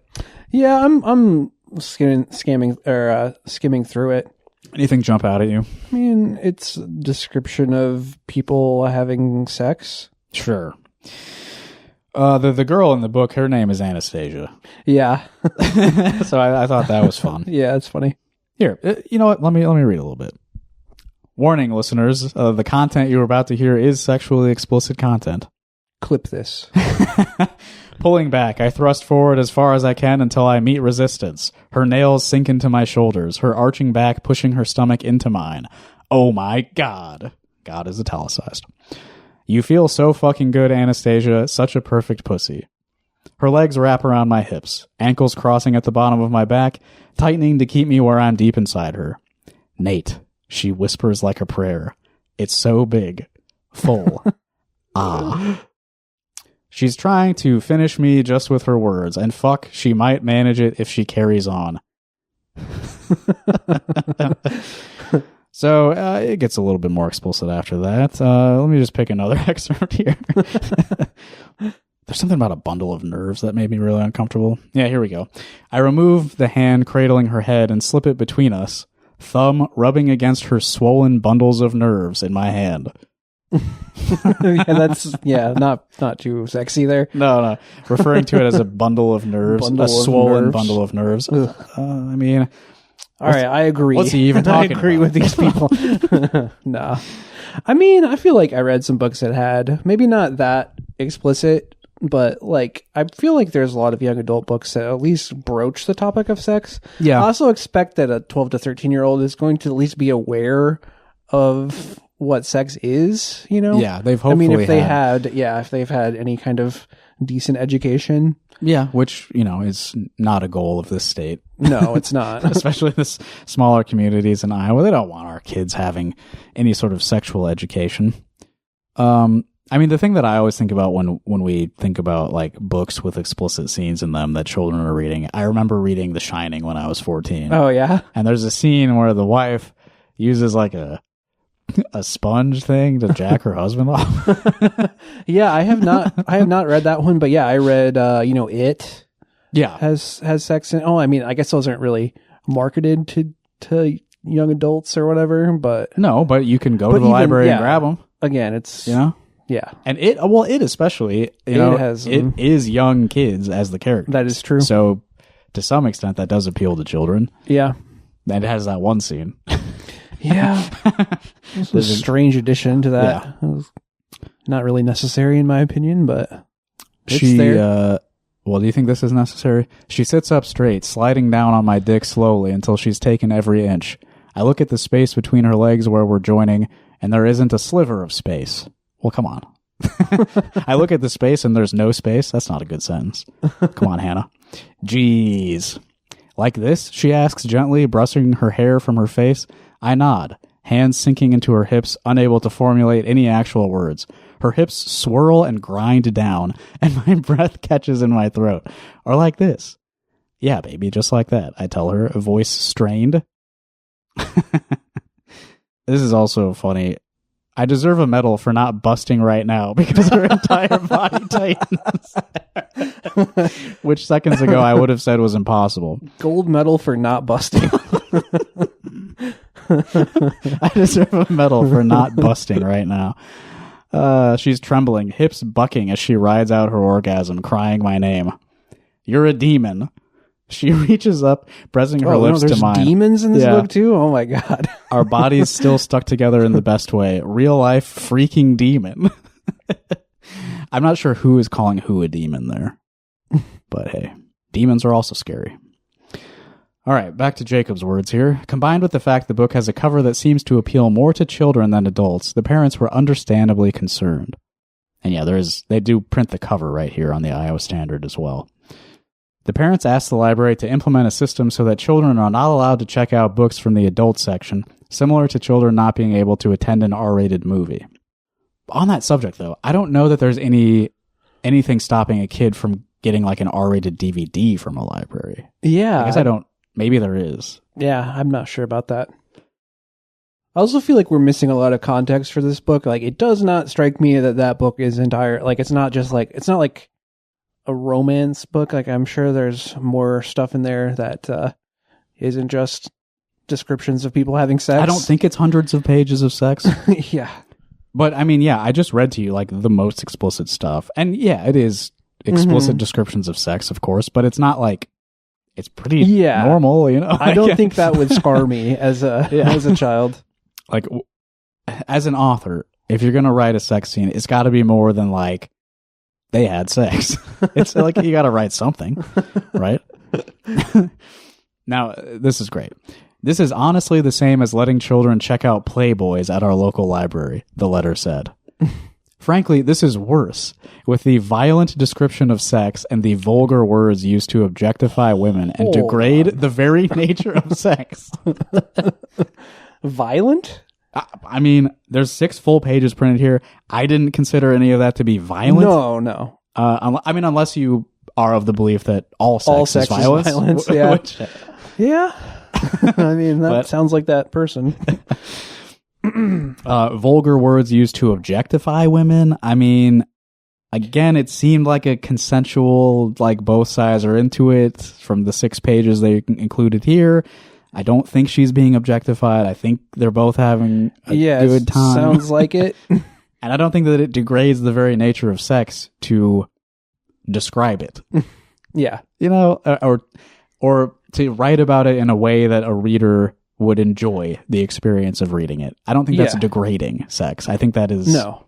Speaker 4: Yeah, I'm skimming through it.
Speaker 3: Anything jump out at you?
Speaker 4: I mean, it's a description of people having sex.
Speaker 3: Sure. The girl in the book, her name is Anastasia.
Speaker 4: Yeah.
Speaker 3: So I thought that was fun.
Speaker 4: Yeah, it's funny.
Speaker 3: Here, you know what? Let me read a little bit. Warning, listeners, the content you are about to hear is sexually explicit content.
Speaker 4: Clip this.
Speaker 3: Pulling back, I thrust forward as far as I can until I meet resistance. Her nails sink into my shoulders, her arching back pushing her stomach into mine. Oh my God. God is italicized. You feel so fucking good, Anastasia. Such a perfect pussy. Her legs wrap around my hips, ankles crossing at the bottom of my back, tightening to keep me where I'm deep inside her. Nate, she whispers like a prayer. It's so big. Full. Ah. She's trying to finish me just with her words, and fuck, she might manage it if she carries on. So it gets a little bit more explicit after that. Let me just pick another excerpt here. There's something about a bundle of nerves that made me really uncomfortable. Yeah, here we go. I remove the hand cradling her head and slip it between us, thumb rubbing against her swollen bundles of nerves in my hand.
Speaker 4: Yeah, that's not too sexy there.
Speaker 3: No. Referring to it as a bundle of nerves, swollen bundle of nerves. I mean,
Speaker 4: all right, I agree.
Speaker 3: What's he even talking
Speaker 4: I agree
Speaker 3: about?
Speaker 4: with these people. Nah. I mean, I feel like I read some books that had maybe not that explicit, but like I feel like there's a lot of young adult books that at least broach the topic of sex.
Speaker 3: Yeah.
Speaker 4: I also expect that a 12 to 13-year-old is going to at least be aware of what sex is, you know?
Speaker 3: Yeah, they've hopefully
Speaker 4: if they've had any kind of decent education.
Speaker 3: Yeah, which, you know, is not a goal of this state.
Speaker 4: No, it's not.
Speaker 3: Especially the smaller communities in Iowa. They don't want our kids having any sort of sexual education. I mean, the thing that I always think about when we think about like books with explicit scenes in them that children are reading, I remember reading The Shining when I was 14.
Speaker 4: Oh, yeah?
Speaker 3: And there's a scene where the wife uses like a sponge thing to jack her husband off.
Speaker 4: Yeah, I have not read that one, but yeah, I read It.
Speaker 3: Yeah.
Speaker 4: Has sex in. Oh, I mean, I guess those aren't really marketed to young adults or whatever, but
Speaker 3: no, but you can go to the library and grab them.
Speaker 4: Again, it's yeah.
Speaker 3: And it especially, it is young kids as the character.
Speaker 4: That is true.
Speaker 3: So to some extent that does appeal to children.
Speaker 4: Yeah.
Speaker 3: And it has that one scene.
Speaker 4: Yeah. This was a strange addition to that. Yeah. It was not really necessary in my opinion, but it's there.
Speaker 3: Well, do you think this is necessary? She sits up straight, sliding down on my dick slowly until she's taken every inch. I look at the space between her legs where we're joining, and there isn't a sliver of space. Well, come on. I look at the space and there's no space. That's not a good sentence. Come on, Hannah. Jeez. Like this? She asks gently, brushing her hair from her face. I nod, hands sinking into her hips, unable to formulate any actual words. Her hips swirl and grind down, and my breath catches in my throat. Or like this. Yeah, baby, just like that, I tell her, a voice strained. This is also funny. I deserve a medal for not busting right now because her entire body tightens. Which seconds ago I would have said was impossible.
Speaker 4: Gold medal for not busting.
Speaker 3: I deserve a medal for not busting right now. She's trembling, hips bucking as she rides out her orgasm, crying my name. You're a demon. She reaches up, pressing her lips to mine.
Speaker 4: There's demons in this book too? Oh my God.
Speaker 3: Our bodies still stuck together in the best way. Real life freaking demon. I'm not sure who is calling who a demon there. But hey, demons are also scary. All right, back to Jacob's words here. Combined with the fact the book has a cover that seems to appeal more to children than adults, the parents were understandably concerned. And yeah, they do print the cover right here on the Iowa Standard as well. The parents asked the library to implement a system so that children are not allowed to check out books from the adult section, similar to children not being able to attend an R-rated movie. On that subject, though, I don't know that there's anything stopping a kid from getting like an R-rated DVD from a library.
Speaker 4: Yeah.
Speaker 3: I guess I don't. Maybe there is.
Speaker 4: Yeah, I'm not sure about that. I also feel like we're missing a lot of context for this book. Like, it does not strike me that book is entire. Like, it's not like a romance book. Like, I'm sure there's more stuff in there that isn't just descriptions of people having sex.
Speaker 3: I don't think it's hundreds of pages of sex.
Speaker 4: Yeah.
Speaker 3: But I mean, yeah, I just read to you like the most explicit stuff. And yeah, it is explicit descriptions of sex, of course, but it's not like, it's pretty normal, you know?
Speaker 4: I don't think that would scar me as a child.
Speaker 3: Like, as an author, if you're going to write a sex scene, it's got to be more than like, they had sex. It's like, you got to write something, right? Now, this is great. This is honestly the same as letting children check out Playboys at our local library, the letter said. Frankly, this is worse, with the violent description of sex and the vulgar words used to objectify women and degrade the very nature of sex.
Speaker 4: Violent?
Speaker 3: I mean, there's 6 full pages printed here. I didn't consider any of that to be violent.
Speaker 4: No.
Speaker 3: I mean, unless you are of the belief that all sex is violence.
Speaker 4: Yeah. Yeah. I mean, that sounds like that person.
Speaker 3: Vulgar words used to objectify women. I mean, again, it seemed like a consensual, like both sides are into it from the 6 pages they included here. I don't think she's being objectified. I think they're both having a good time.
Speaker 4: Sounds like it.
Speaker 3: And I don't think that it degrades the very nature of sex to describe it.
Speaker 4: Yeah.
Speaker 3: You know, or to write about it in a way that a reader would enjoy the experience of reading it. I don't think that's degrading sex. I think that is...
Speaker 4: No.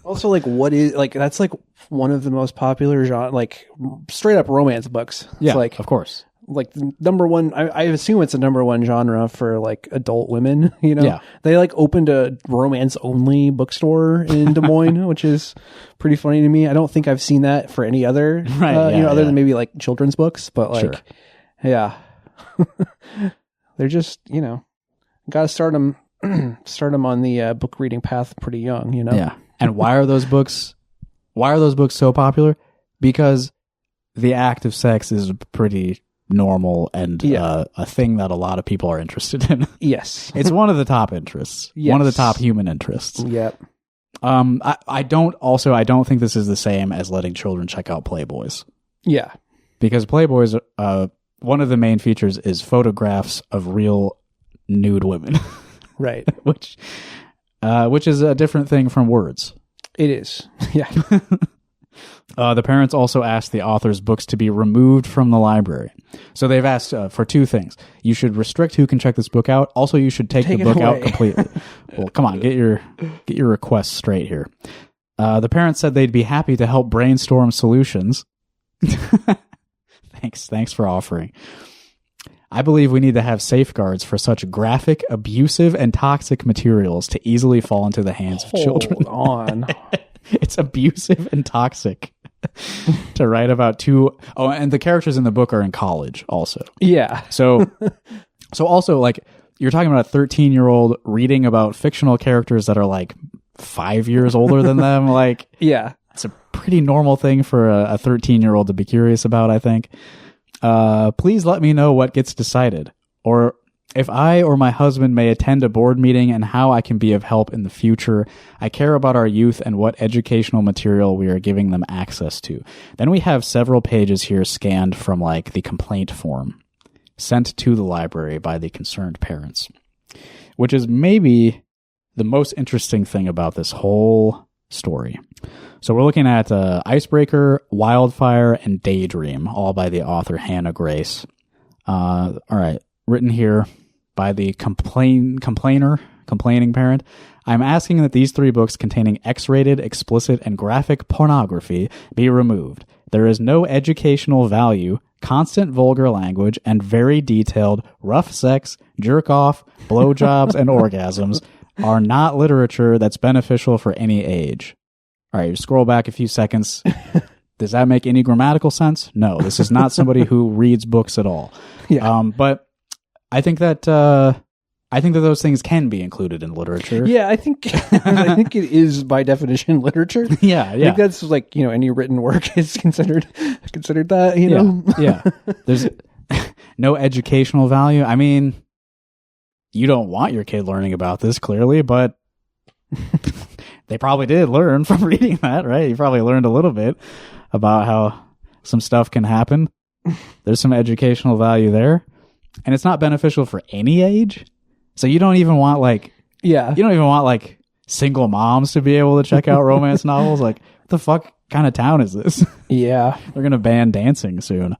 Speaker 4: Also, like, what is... Like, that's, like, one of the most popular genre... Like, straight-up romance books. It's
Speaker 3: yeah,
Speaker 4: like,
Speaker 3: of course.
Speaker 4: Like, number one... I assume it's a number one genre for, like, adult women, you know?
Speaker 3: Yeah.
Speaker 4: They, like, opened a romance-only bookstore in Des Moines, which is pretty funny to me. I don't think I've seen that for any other... other than maybe, like, children's books. But, like, yeah. They're just, you know, got to start them on the book reading path pretty young, you know?
Speaker 3: Yeah. And why are those books so popular? Because the act of sex is pretty normal and a thing that a lot of people are interested in.
Speaker 4: Yes.
Speaker 3: It's one of the top interests. Yes. One of the top human interests.
Speaker 4: Yep.
Speaker 3: I don't think this is the same as letting children check out Playboys. Yeah. Because Playboys, one of the main features is photographs of real nude women.
Speaker 4: Right.
Speaker 3: Which is a different thing from words.
Speaker 4: It is. Yeah.
Speaker 3: The parents also asked the author's books to be removed from the library. So they've asked for 2 things. You should restrict who can check this book out. Also, you should take the book out completely. Well, come on, get your requests straight here. The parents said they'd be happy to help brainstorm solutions. Thanks for offering. I believe we need to have safeguards for such graphic, abusive, and toxic materials to easily fall into the hands of children.
Speaker 4: Hold on.
Speaker 3: It's abusive and toxic to write about and the characters in the book are in college also.
Speaker 4: Yeah.
Speaker 3: So also, like, you're talking about a 13-year-old reading about fictional characters that are like 5 years older than them. Like,
Speaker 4: yeah.
Speaker 3: It's a pretty normal thing for a 13-year-old to be curious about, I think. Please let me know what gets decided, or if I or my husband may attend a board meeting and how I can be of help in the future. I care about our youth and what educational material we are giving them access to. Then we have several pages here scanned from like the complaint form sent to the library by the concerned parents, which is maybe the most interesting thing about this whole story. So we're looking at Icebreaker, Wildfire, and Daydream, all by the author Hannah Grace. All right, written here by the complaining parent. I'm asking that these 3 books containing X-rated, explicit, and graphic pornography be removed. There is no educational value. Constant vulgar language and very detailed rough sex, jerk off, blowjobs, and orgasms are not literature that's beneficial for any age. All right, you scroll back a few seconds. Does that make any grammatical sense? No, this is not somebody who reads books at all.
Speaker 4: Yeah.
Speaker 3: But I think that those things can be included in literature.
Speaker 4: Yeah, I think it is by definition literature.
Speaker 3: Yeah.
Speaker 4: I think that's like, any written work is considered that, know.
Speaker 3: Yeah. There's no educational value. I mean, you don't want your kid learning about this clearly, but they probably did learn from reading that, right? You probably learned a little bit about how some stuff can happen. There's some educational value there, and it's not beneficial for any age. So you don't even want single moms to be able to check out romance novels. Like, what the fuck kind of town is this?
Speaker 4: Yeah.
Speaker 3: They're going to ban dancing soon.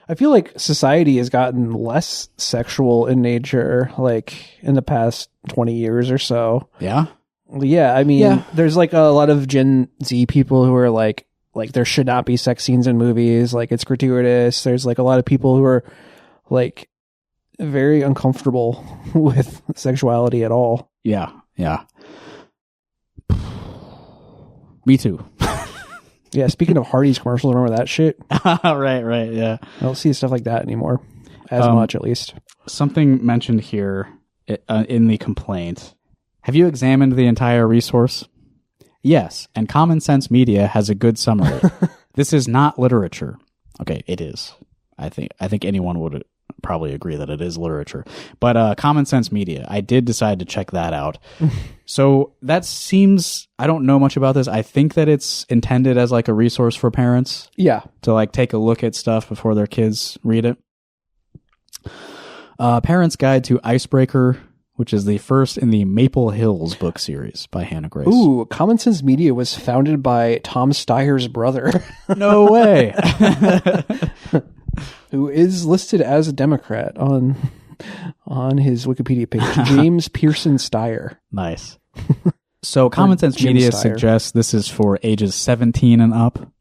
Speaker 4: I feel like society has gotten less sexual in nature, like in the past 20 years or so.
Speaker 3: Yeah.
Speaker 4: Yeah. I mean, there's like a lot of Gen Z people who are like there should not be sex scenes in movies. Like, it's gratuitous. There's like a lot of people who are like very uncomfortable with sexuality at all.
Speaker 3: Yeah. Me too.
Speaker 4: Yeah, speaking of Hardee's commercials, remember that shit?
Speaker 3: Right, yeah.
Speaker 4: I don't see stuff like that anymore. As much, at least.
Speaker 3: Something mentioned here in the complaint. Have you examined the entire resource? Yes, and Common Sense Media has a good summary. This is not literature. Okay, it is. I think anyone would probably agree that it is literature. But Common Sense Media, I did decide to check that out. So that seems, I don't know much about this. I think that it's intended as like a resource for parents.
Speaker 4: Yeah.
Speaker 3: To like take a look at stuff before their kids read it. Parents Guide to Icebreaker, which is the first in the Maple Hills book series by Hannah Grace.
Speaker 4: Ooh, Common Sense Media was founded by Tom Steyer's brother.
Speaker 3: No way.
Speaker 4: Who is listed as a Democrat on his Wikipedia page. James Pearson Steyer.
Speaker 3: Nice. So Common Sense Media suggests this is for ages 17 and up.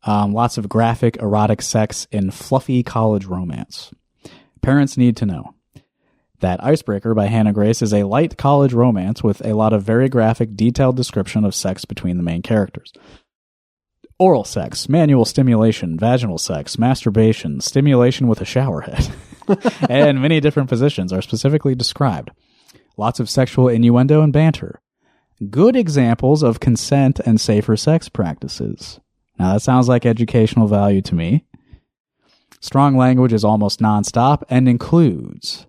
Speaker 3: Lots of graphic, erotic sex and fluffy college romance. Parents need to know that Icebreaker by Hannah Grace is a light college romance with a lot of very graphic, detailed description of sex between the main characters. Oral sex, manual stimulation, vaginal sex, masturbation, stimulation with a shower head, and many different positions are specifically described. Lots of sexual innuendo and banter. Good examples of consent and safer sex practices. Now that sounds like educational value to me. Strong language is almost nonstop and includes.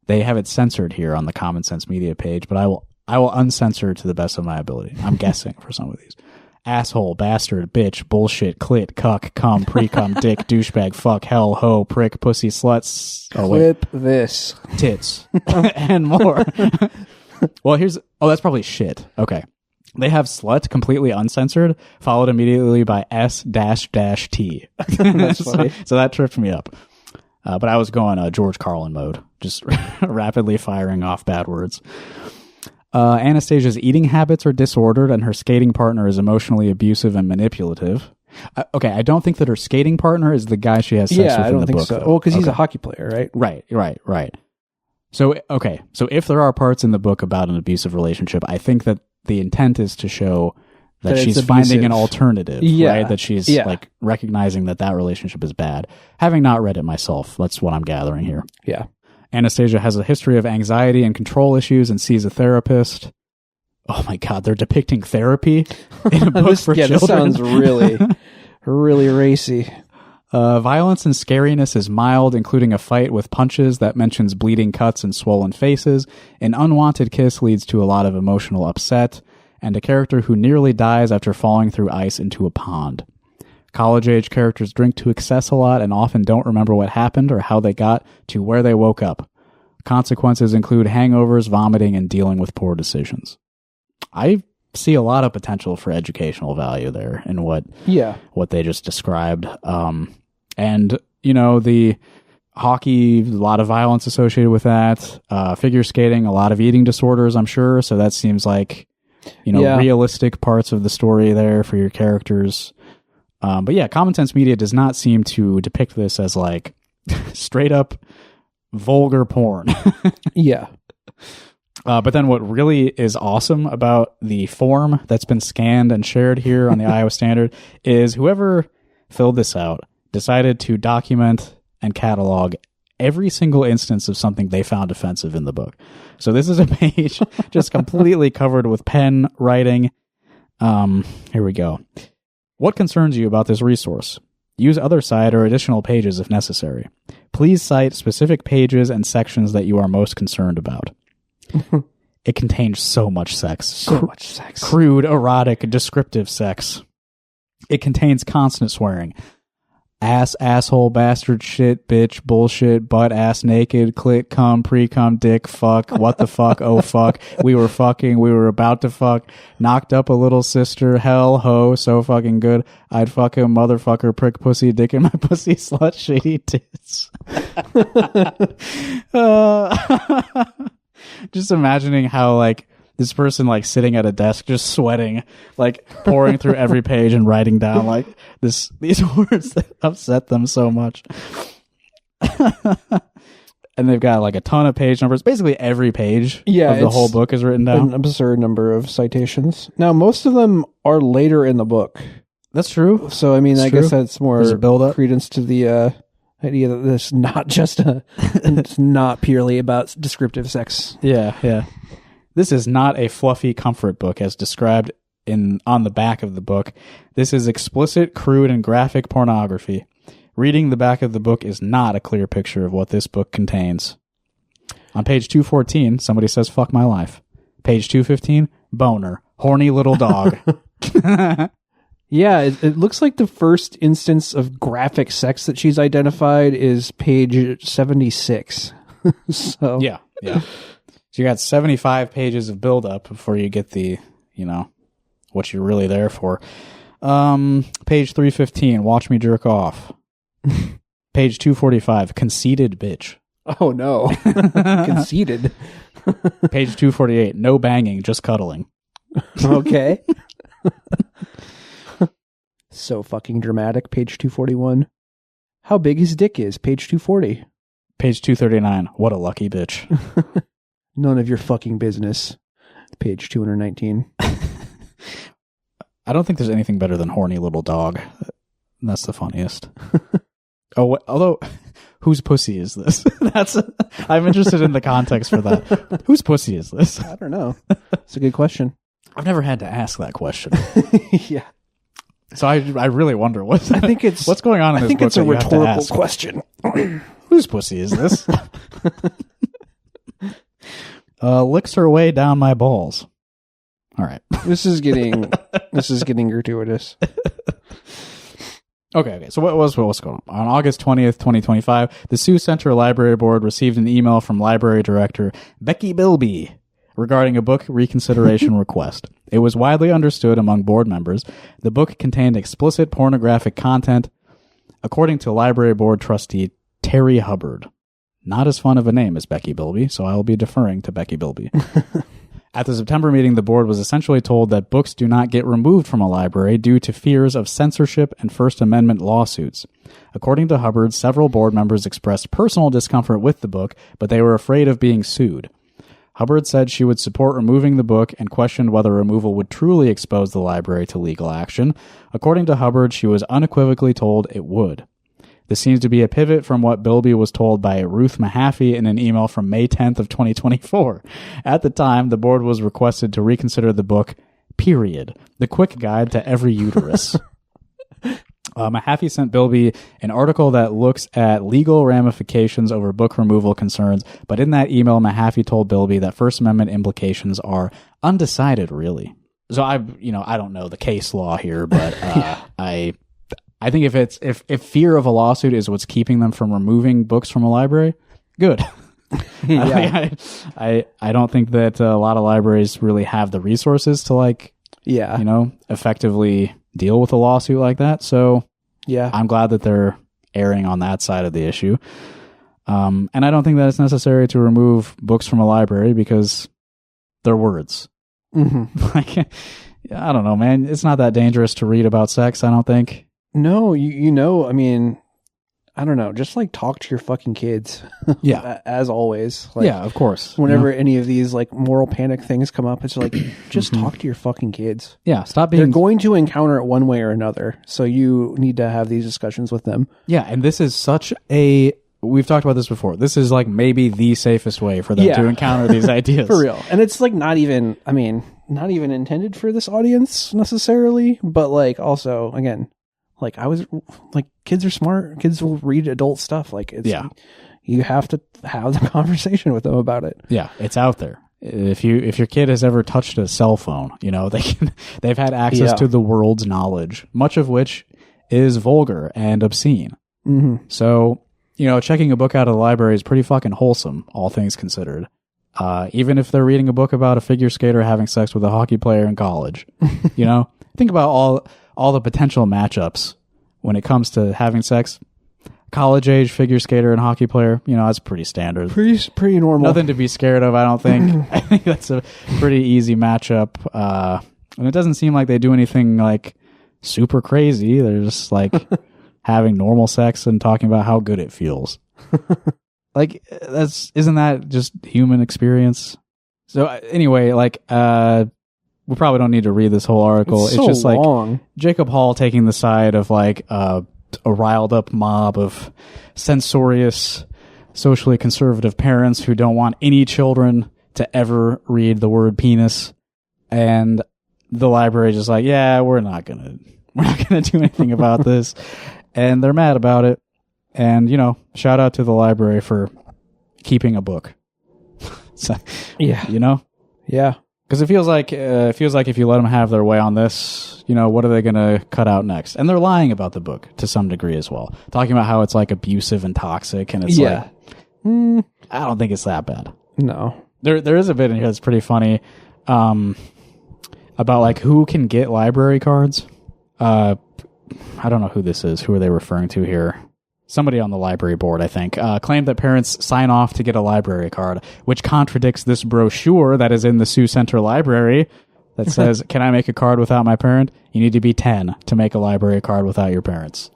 Speaker 3: They have it censored here on the Common Sense Media page, but I will uncensor to the best of my ability. I'm guessing for some of these. Asshole, bastard, bitch, bullshit, clit, cuck, cum, pre-cum, dick, douchebag, fuck, hell, hoe, prick, pussy, sluts.
Speaker 4: Clip this.
Speaker 3: Tits. And more. Well, that's probably shit. Okay. They have slut completely uncensored, followed immediately by S-T.
Speaker 4: That's funny.
Speaker 3: So that tripped me up. But I was going George Carlin mode, just rapidly firing off bad words. Anastasia's eating habits are disordered and her skating partner is emotionally abusive and manipulative. Okay, I don't think that her skating partner is the guy she has sex with in the book. Yeah, I don't think
Speaker 4: so. Well, because he's a hockey player, right?
Speaker 3: Right. So if there are parts in the book about an abusive relationship, I think that the intent is to show that she's finding an alternative, right? That she's like recognizing that relationship is bad. Having not read it myself, that's what I'm gathering here.
Speaker 4: Yeah.
Speaker 3: Anastasia has a history of anxiety and control issues and sees a therapist. Oh my God, they're depicting therapy in a book for children.
Speaker 4: This sounds really, really racy.
Speaker 3: Violence and scariness is mild, including a fight with punches that mentions bleeding cuts and swollen faces. An unwanted kiss leads to a lot of emotional upset, and a character who nearly dies after falling through ice into a pond. College-age characters drink to excess a lot and often don't remember what happened or how they got to where they woke up. Consequences include hangovers, vomiting, and dealing with poor decisions. I see a lot of potential for educational value there in what they just described. And, the hockey, a lot of violence associated with that. Figure skating, a lot of eating disorders, I'm sure. So that seems like realistic parts of the story there for your characters. But yeah, Common Sense Media does not seem to depict this as like straight up vulgar porn.
Speaker 4: Yeah.
Speaker 3: But then what really is awesome about the form that's been scanned and shared here on the Iowa Standard is whoever filled this out decided to document and catalog every single instance of something they found offensive in the book. So this is a page just completely covered with pen writing. Here we go. What concerns you about this resource? Use other side or additional pages if necessary. Please cite specific pages and sections that you are most concerned about. It contains so much sex.
Speaker 4: So much sex.
Speaker 3: Crude, erotic, descriptive sex. It contains constant swearing. Ass, asshole, bastard, shit, bitch, bullshit, butt, ass, naked, clit, cum, pre-cum, dick, fuck, what the fuck, oh fuck, we were fucking, we were about to fuck, knocked up a little sister, hell, ho, so fucking good, I'd fuck him, motherfucker, prick, pussy, dick in my pussy, slut, shady tits. Just imagining how, like, this person, like, sitting at a desk just sweating, like, pouring through every page and writing down, like, these words that upset them so much. And they've got, like, a ton of page numbers. Basically every page of the whole book is written down.
Speaker 4: An absurd number of citations. Now, most of them are later in the book.
Speaker 3: That's true.
Speaker 4: So, I mean, I guess that's more
Speaker 3: build-up
Speaker 4: credence to the idea that this is not just it's not purely about descriptive sex.
Speaker 3: Yeah, yeah. This is not a fluffy comfort book as described on the back of the book. This is explicit, crude, and graphic pornography. Reading the back of the book is not a clear picture of what this book contains. On page 214, somebody says, fuck my life. Page 215, boner, horny little dog.
Speaker 4: Yeah, it looks like the first instance of graphic sex that she's identified is page 76. So
Speaker 3: Yeah. So you got 75 pages of build-up before you get the, what you're really there for. Page 315, watch me jerk off. Page 245, conceited bitch.
Speaker 4: Oh, no. Conceited.
Speaker 3: Page 248, no banging, just cuddling.
Speaker 4: Okay. So fucking dramatic. Page 241. How big his dick is. Page 240.
Speaker 3: Page 239, what a lucky bitch.
Speaker 4: None of your fucking business. Page 219.
Speaker 3: I don't think there's anything better than horny little dog. That's the funniest. Although, whose pussy is this? I'm interested in the context for that. Whose pussy is this?
Speaker 4: I don't know. It's a good question.
Speaker 3: I've never had to ask that question.
Speaker 4: Yeah.
Speaker 3: So I really wonder what's going on in this book.
Speaker 4: I think it's a rhetorical question.
Speaker 3: Whose pussy is this? Licks her way down my balls. All right.
Speaker 4: This is getting gratuitous.
Speaker 3: Okay. So what's going on? On August 20th, 2025, the Sioux Center Library Board received an email from Library Director Becky Bilby regarding a book reconsideration request. It was widely understood among board members the book contained explicit pornographic content, according to Library Board trustee Terry Hubbard. Not as fun of a name as Becky Bilby, so I will be deferring to Becky Bilby. At the September meeting, the board was essentially told that books do not get removed from a library due to fears of censorship and First Amendment lawsuits. According to Hubbard, several board members expressed personal discomfort with the book, but they were afraid of being sued. Hubbard said she would support removing the book and questioned whether removal would truly expose the library to legal action. According to Hubbard, she was unequivocally told it would. This seems to be a pivot from what Bilby was told by Ruth Mahaffey in an email from May 10th of 2024. At the time, the board was requested to reconsider the book, Period, the quick guide to every uterus. Mahaffey sent Bilby an article that looks at legal ramifications over book removal concerns, but in that email, Mahaffey told Bilby that First Amendment implications are undecided, really. So I don't know the case law here, but I think if fear of a lawsuit is what's keeping them from removing books from a library, good.
Speaker 4: Yeah.
Speaker 3: I don't think that a lot of libraries really have the resources to effectively deal with a lawsuit like that. So
Speaker 4: yeah,
Speaker 3: I'm glad that they're erring on that side of the issue. And I don't think that it's necessary to remove books from a library because they're words. Like, I don't know, man. It's not that dangerous to read about sex, I don't think.
Speaker 4: No, I mean, I don't know. Just like talk to your fucking kids.
Speaker 3: Yeah.
Speaker 4: As always. Like,
Speaker 3: yeah, of course.
Speaker 4: Whenever any of these like moral panic things come up, it's like, just talk to your fucking kids.
Speaker 3: Yeah, stop being...
Speaker 4: They're going to encounter it one way or another. So you need to have these discussions with them.
Speaker 3: Yeah, and this is such a... We've talked about this before. This is like maybe the safest way for them to encounter these ideas.
Speaker 4: For real. And it's like not even intended for this audience necessarily, but like also, again, like kids are smart. Kids will read adult stuff. Like you have to have the conversation with them about it.
Speaker 3: Yeah, it's out there. If your kid has ever touched a cell phone, they've had access to the world's knowledge, much of which is vulgar and obscene.
Speaker 4: Mm-hmm.
Speaker 3: So, checking a book out of the library is pretty fucking wholesome, all things considered. Even if they're reading a book about a figure skater having sex with a hockey player in college, think about all the potential matchups when it comes to having sex. College age figure skater and hockey player, that's pretty standard.
Speaker 4: Pretty normal.
Speaker 3: Nothing to be scared of, I don't think. I think that's a pretty easy matchup. And it doesn't seem like they do anything like super crazy. They're just like having normal sex and talking about how good it feels. Like, isn't that just human experience? So anyway, like, we probably don't need to read this whole article.
Speaker 4: It's
Speaker 3: just
Speaker 4: long.
Speaker 3: Like Jacob Hall taking the side of like a riled up mob of censorious, socially conservative parents who don't want any children to ever read the word penis. And the library just like, yeah, we're not gonna do anything about this. And they're mad about it. And, shout out to the library for keeping a book. So,
Speaker 4: yeah.
Speaker 3: Yeah. Because it feels like if you let them have their way on this, what are they going to cut out next? And they're lying about the book to some degree as well. Talking about how it's like abusive and toxic. And it's like, I don't think it's that bad.
Speaker 4: No.
Speaker 3: There is a bit in here that's pretty funny about like who can get library cards. I don't know who this is. Who are they referring to here? Somebody on the library board, I think, claimed that parents sign off to get a library card, which contradicts this brochure that is in the Sioux Center Library that says, can I make a card without my parent? You need to be 10 to make a library card without your parents.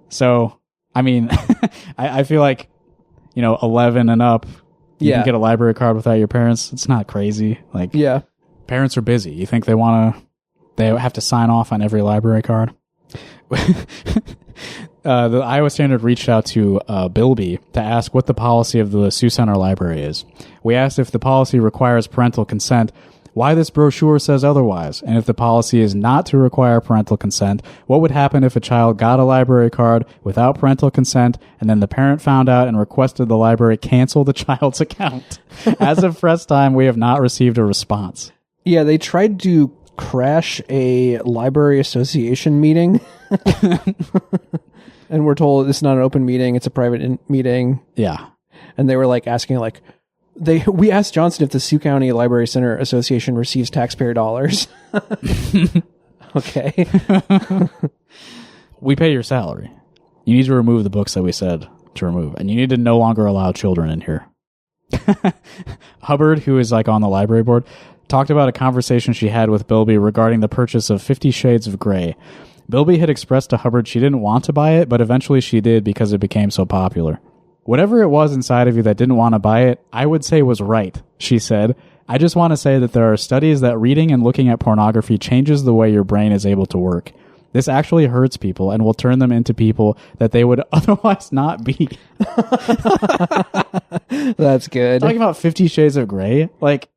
Speaker 3: So, I mean, I feel like, 11 and up, you can get a library card without your parents. It's not crazy. Like, parents are busy. You think they have to sign off on every library card? The Iowa Standard reached out to Bilby to ask what the policy of the Sioux Center Library is. We asked if the policy requires parental consent, why this brochure says otherwise, and if the policy is not to require parental consent, what would happen if a child got a library card without parental consent, and then the parent found out and requested the library cancel the child's account. As of press time, we have not received a response.
Speaker 4: Yeah, they tried to crash a library association meeting. And we're told it's not an open meeting, it's a private meeting.
Speaker 3: Yeah.
Speaker 4: And they were like asking like, we asked Johnson if the Sioux County Library Center Association receives taxpayer dollars. Okay.
Speaker 3: We pay your salary. You need to remove the books that we said to remove. And you need to no longer allow children in here. Hubbard, who is like on the library board, talked about a conversation she had with Bilby regarding the purchase of 50 Shades of Grey. Bilby had expressed to Hubbard she didn't want to buy it, but eventually she did because it became so popular. Whatever it was inside of you that didn't want to buy it, I would say was right, she said. I just want to say that there are studies that reading and looking at pornography changes the way your brain is able to work. This actually hurts people and will turn them into people that they would otherwise not be.
Speaker 4: That's good.
Speaker 3: Talking about 50 Shades of Grey, like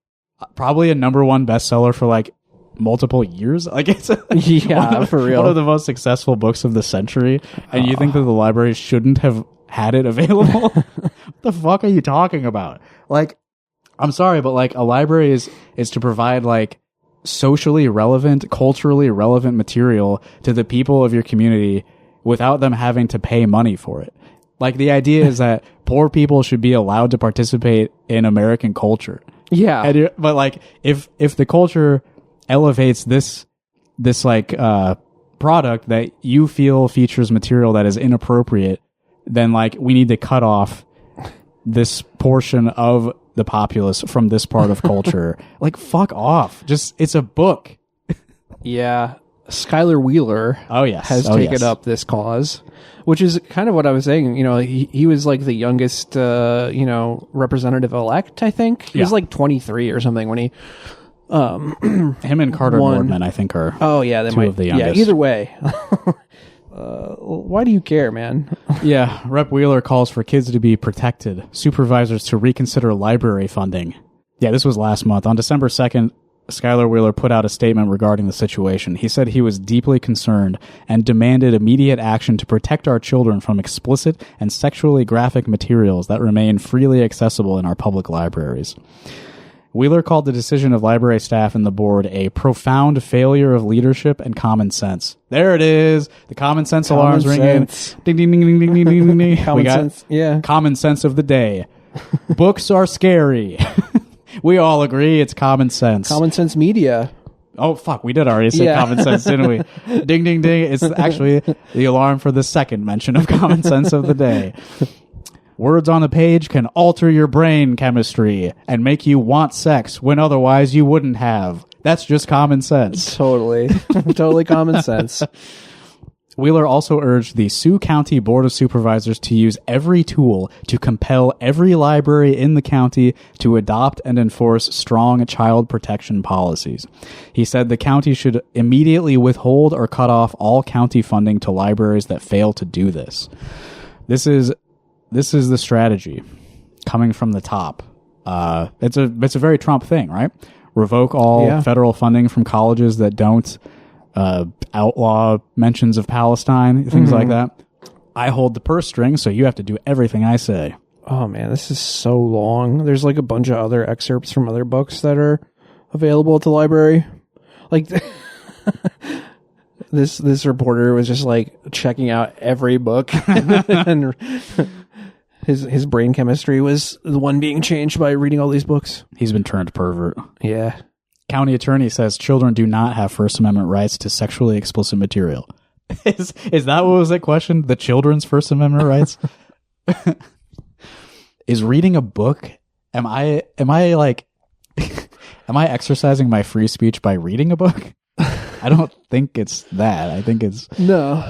Speaker 3: probably a #1 bestseller for like multiple years. Like it's
Speaker 4: for real.
Speaker 3: One of the most successful books of the century. And you think that the library shouldn't have had it available? What the fuck are you talking about? Like, I'm sorry, but like a library is to provide like socially relevant, culturally relevant material to the people of your community without them having to pay money for it. Like the idea is that poor people should be allowed to participate in American culture.
Speaker 4: Yeah.
Speaker 3: But like if the culture elevates this like product that you feel features material that is inappropriate, then like we need to cut off this portion of the populace from this part of culture. Like, fuck off. Just, it's a book.
Speaker 4: Yeah. Skylar Wheeler has taken up this cause, which is kind of what I was saying. You know, he was like the youngest, representative elect, I think. He was like 23 or something when he...
Speaker 3: him and Carter Boardman, I think, are two of the youngest.
Speaker 4: Yeah, either way. Why do you care, man?
Speaker 3: Yeah, Rep. Wheeler calls for kids to be protected, supervisors to reconsider library funding. Yeah, this was last month. On December 2nd, Skylar Wheeler put out a statement regarding the situation. He said he was deeply concerned and demanded immediate action to protect our children from explicit and sexually graphic materials that remain freely accessible in our public libraries. Wheeler called the decision of library staff and the board a profound failure of leadership and common sense. There it is. The common sense alarms ringing. Ding, ding, ding, ding, ding, ding, ding, ding.
Speaker 4: Common sense. Yeah.
Speaker 3: Common sense of the day. Books are scary. We all agree it's common sense.
Speaker 4: Common sense media.
Speaker 3: Oh, fuck. We did already say common sense, didn't we? Ding, ding, ding. It's actually the alarm for the second mention of common sense of the day. Words on a page can alter your brain chemistry and make you want sex when otherwise you wouldn't have. That's just common sense.
Speaker 4: Totally. Totally common sense.
Speaker 3: Wheeler also urged the Sioux County Board of Supervisors to use every tool to compel every library in the county to adopt and enforce strong child protection policies. He said the county should immediately withhold or cut off all county funding to libraries that fail to do this. This is the strategy coming from the top. It's a very Trump thing, right? Revoke all federal funding from colleges that don't outlaw mentions of Palestine, things like that. I hold the purse string, so you have to do everything I say.
Speaker 4: Oh man, this is so long. There's like a bunch of other excerpts from other books that are available at the library. Like this reporter was just like checking out every book and his brain chemistry was the one being changed by reading all these books.
Speaker 3: He's been turned pervert.
Speaker 4: Yeah.
Speaker 3: County attorney says children do not have First Amendment rights to sexually explicit material. Is that what was that question? The children's First Amendment rights? Is reading a book? Am I exercising my free speech by reading a book? I don't think it's that. I think it's
Speaker 4: no.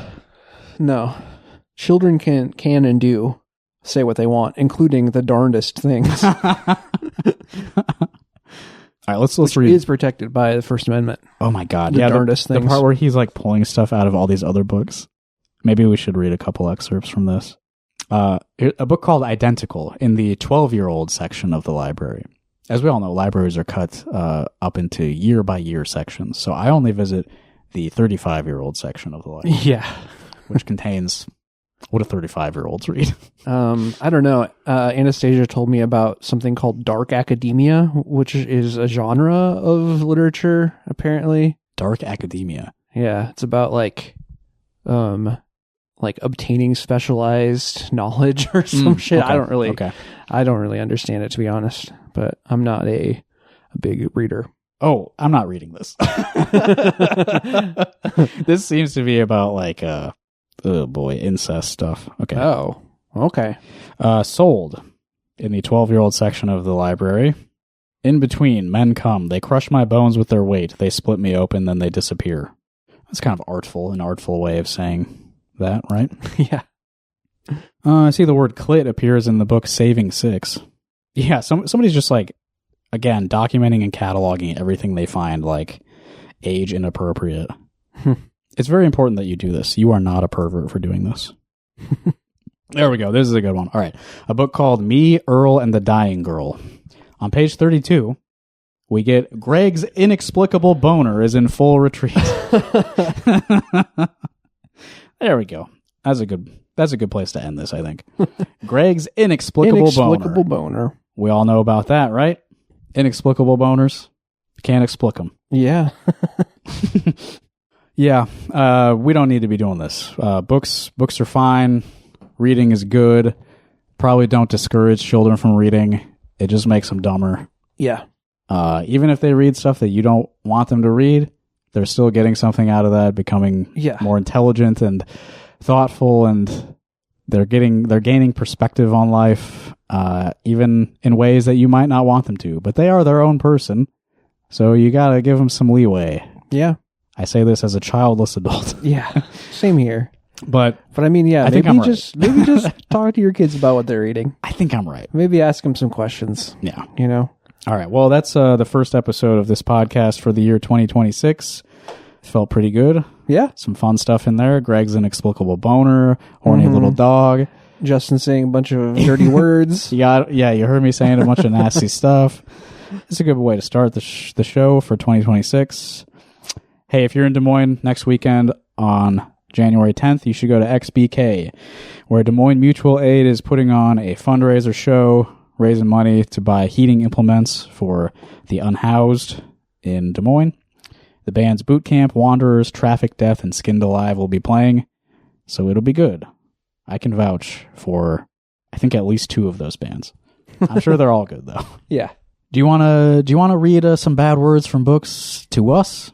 Speaker 4: Children can and do say what they want, including the darndest things.
Speaker 3: All right, let's
Speaker 4: Which
Speaker 3: read.
Speaker 4: Is protected by the First Amendment.
Speaker 3: Oh my God!
Speaker 4: The darndest things.
Speaker 3: The part where he's like pulling stuff out of all these other books. Maybe we should read a couple excerpts from this. A book called Identical in the 12-year-old section of the library. As we all know, libraries are cut up into year-by-year sections. So I only visit the 35-year-old section of the library.
Speaker 4: Yeah.
Speaker 3: Which contains what do 35-year-olds read?
Speaker 4: I don't know. Anastasia told me about something called dark academia, which is a genre of literature, apparently.
Speaker 3: Dark academia?
Speaker 4: Yeah. It's about like obtaining specialized knowledge or some shit.
Speaker 3: Okay.
Speaker 4: I don't really understand it, to be honest, but I'm not a big reader.
Speaker 3: Oh, I'm not reading this. This seems to be about like, oh boy, incest stuff. Okay.
Speaker 4: Oh, okay.
Speaker 3: Sold in the 12-year-old section of the library. In between, men come. They crush my bones with their weight. They split me open, then they disappear. That's kind of an artful way of saying that, right?
Speaker 4: Yeah.
Speaker 3: I see the word clit appears in the book Saving Six. Yeah, somebody's just like, again, documenting and cataloging everything they find, like age inappropriate. It's very important that you do this. You are not a pervert for doing this. There we go. This is a good one. All right. A book called Me, Earl, and the Dying Girl. On page 32, we get Greg's inexplicable boner is in full retreat. There we go. That's a good place to end this, I think. Greg's inexplicable
Speaker 4: boner.
Speaker 3: We all know about that, right? Inexplicable boners. Can't explic them.
Speaker 4: Yeah.
Speaker 3: Yeah. We don't need to be doing this. Books are fine. Reading is good. Probably don't discourage children from reading. It just makes them dumber.
Speaker 4: Yeah.
Speaker 3: Even if they read stuff that you don't want them to read, they're still getting something out of that, becoming more intelligent and thoughtful and they're gaining perspective on life, even in ways that you might not want them to. But they are their own person, so you gotta give them some leeway.
Speaker 4: Yeah.
Speaker 3: I say this as a childless adult.
Speaker 4: Yeah, same here.
Speaker 3: But
Speaker 4: I mean, yeah, maybe just talk to your kids about what they're eating.
Speaker 3: I think I'm right.
Speaker 4: Maybe ask them some questions.
Speaker 3: Yeah.
Speaker 4: You know?
Speaker 3: All right. Well, that's the first episode of this podcast for the year 2026. Felt pretty good.
Speaker 4: Yeah.
Speaker 3: Some fun stuff in there. Greg's inexplicable boner, horny little dog.
Speaker 4: Justin saying a bunch of dirty words.
Speaker 3: You heard me saying a bunch of nasty stuff. It's a good way to start the show for 2026. Hey, if you're in Des Moines next weekend on January 10th, you should go to XBK, where Des Moines Mutual Aid is putting on a fundraiser show, raising money to buy heating implements for the unhoused in Des Moines. The bands Boot Camp, Wanderers, Traffic Death, and Skinned Alive will be playing, so it'll be good. I can vouch for, I think, at least 2 of those bands. I'm sure they're all good, though.
Speaker 4: Yeah.
Speaker 3: Do you want to read some bad words from books to us?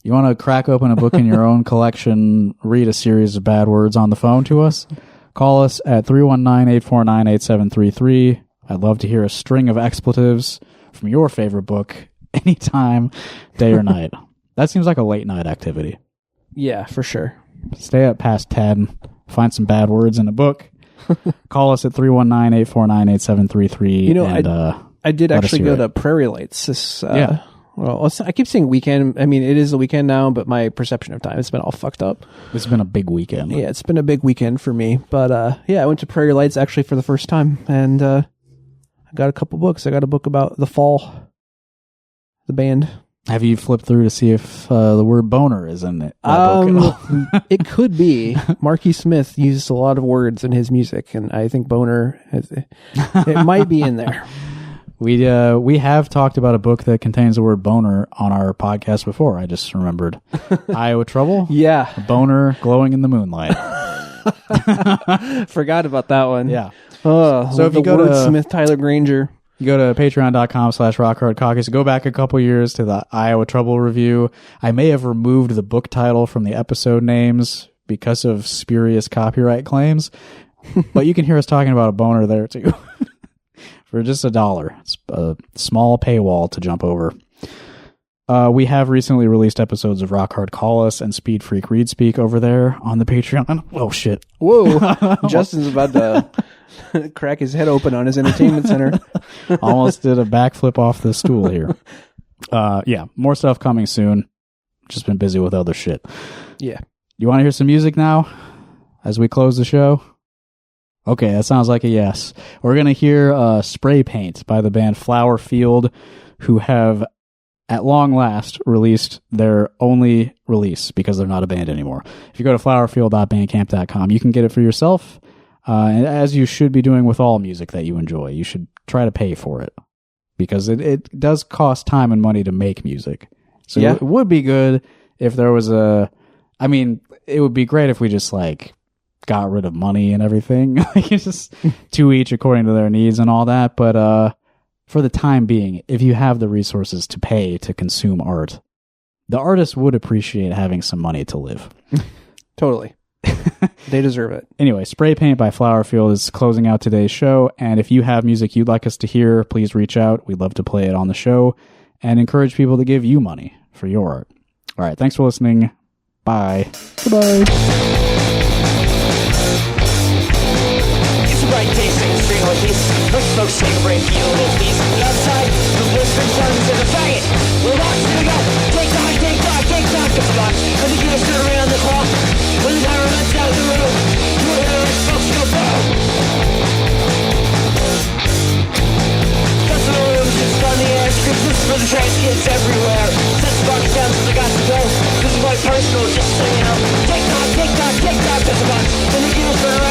Speaker 3: You want to crack open a book in your own collection, read a series of bad words on the phone to us? Call us at 319-849-8733. I'd love to hear a string of expletives from your favorite book anytime, day or night. That seems like a late night activity.
Speaker 4: Yeah, for sure.
Speaker 3: Stay up past 10, find some bad words in a book. Call us at 319-849-8733.
Speaker 4: You know, I did actually go to Prairie Lights this well, I keep saying weekend. I mean, it is the weekend now, but my perception of time has been all fucked up.
Speaker 3: It's been a big weekend.
Speaker 4: Yeah, it's been a big weekend for me. But yeah, I went to Prairie Lights actually for the first time, and I got a couple books. I got a book about The Fall, the band.
Speaker 3: Have you flipped through to see if the word boner is in it?
Speaker 4: It could be. Marky Smith uses a lot of words in his music, and I think boner, it might be in there.
Speaker 3: We have talked about a book that contains the word boner on our podcast before. I just remembered. Iowa Trouble?
Speaker 4: Yeah.
Speaker 3: A boner glowing in the moonlight.
Speaker 4: Forgot about that one.
Speaker 3: Yeah.
Speaker 4: So if you go to Smith Tyler Granger,
Speaker 3: you go to patreon.com/rockhardcaucus. Go back a couple years to the Iowa Trouble review. I may have removed the book title from the episode names because of spurious copyright claims, but you can hear us talking about a boner there too. For just $1. It's a small paywall to jump over. We have recently released episodes of Rock Hard Caucus and Speed Freak Read Speak over there on the Patreon. Oh, shit.
Speaker 4: Whoa. Justin's about to crack his head open on his entertainment center.
Speaker 3: Almost did a backflip off the stool here. Yeah, more stuff coming soon. Just been busy with other shit.
Speaker 4: Yeah.
Speaker 3: You want to hear some music now as we close the show? Okay, that sounds like a yes. We're going to hear Spray Paint by the band Flower Field, who have, at long last, released their only release because they're not a band anymore. If you go to flowerfield.bandcamp.com, you can get it for yourself, and as you should be doing with all music that you enjoy. You should try to pay for it because it does cost time and money to make music. So yeah. It would be good if there was it would be great if we just got rid of money and everything. It's just 2 each according to their needs and all that. But for the time being, if you have the resources to pay to consume art, the artist would appreciate having some money to live.
Speaker 4: Totally. They deserve it.
Speaker 3: Anyway, Spray Paint by Flowerfield is closing out today's show. And if you have music you'd like us to hear, please reach out. We'd love to play it on the show and encourage people to give you money for your art. All right. Thanks for listening. Bye.
Speaker 4: Goodbye.
Speaker 6: Bright day, sing a string like this. Push smoke, shake a brain, feel a little piece. The outside, the whispering sounds of a faggot. We're locked to the go. Take dog, it's gone. I think you're stood around the clock. When the power runs out the room, you hear the smoke go boom. Cuts of the rooms, it's on the air. Christmas for the trash kids everywhere. Sets box down since I got to go. This is my personal, just so you know. Take dog, it's gone. When the gears burn around.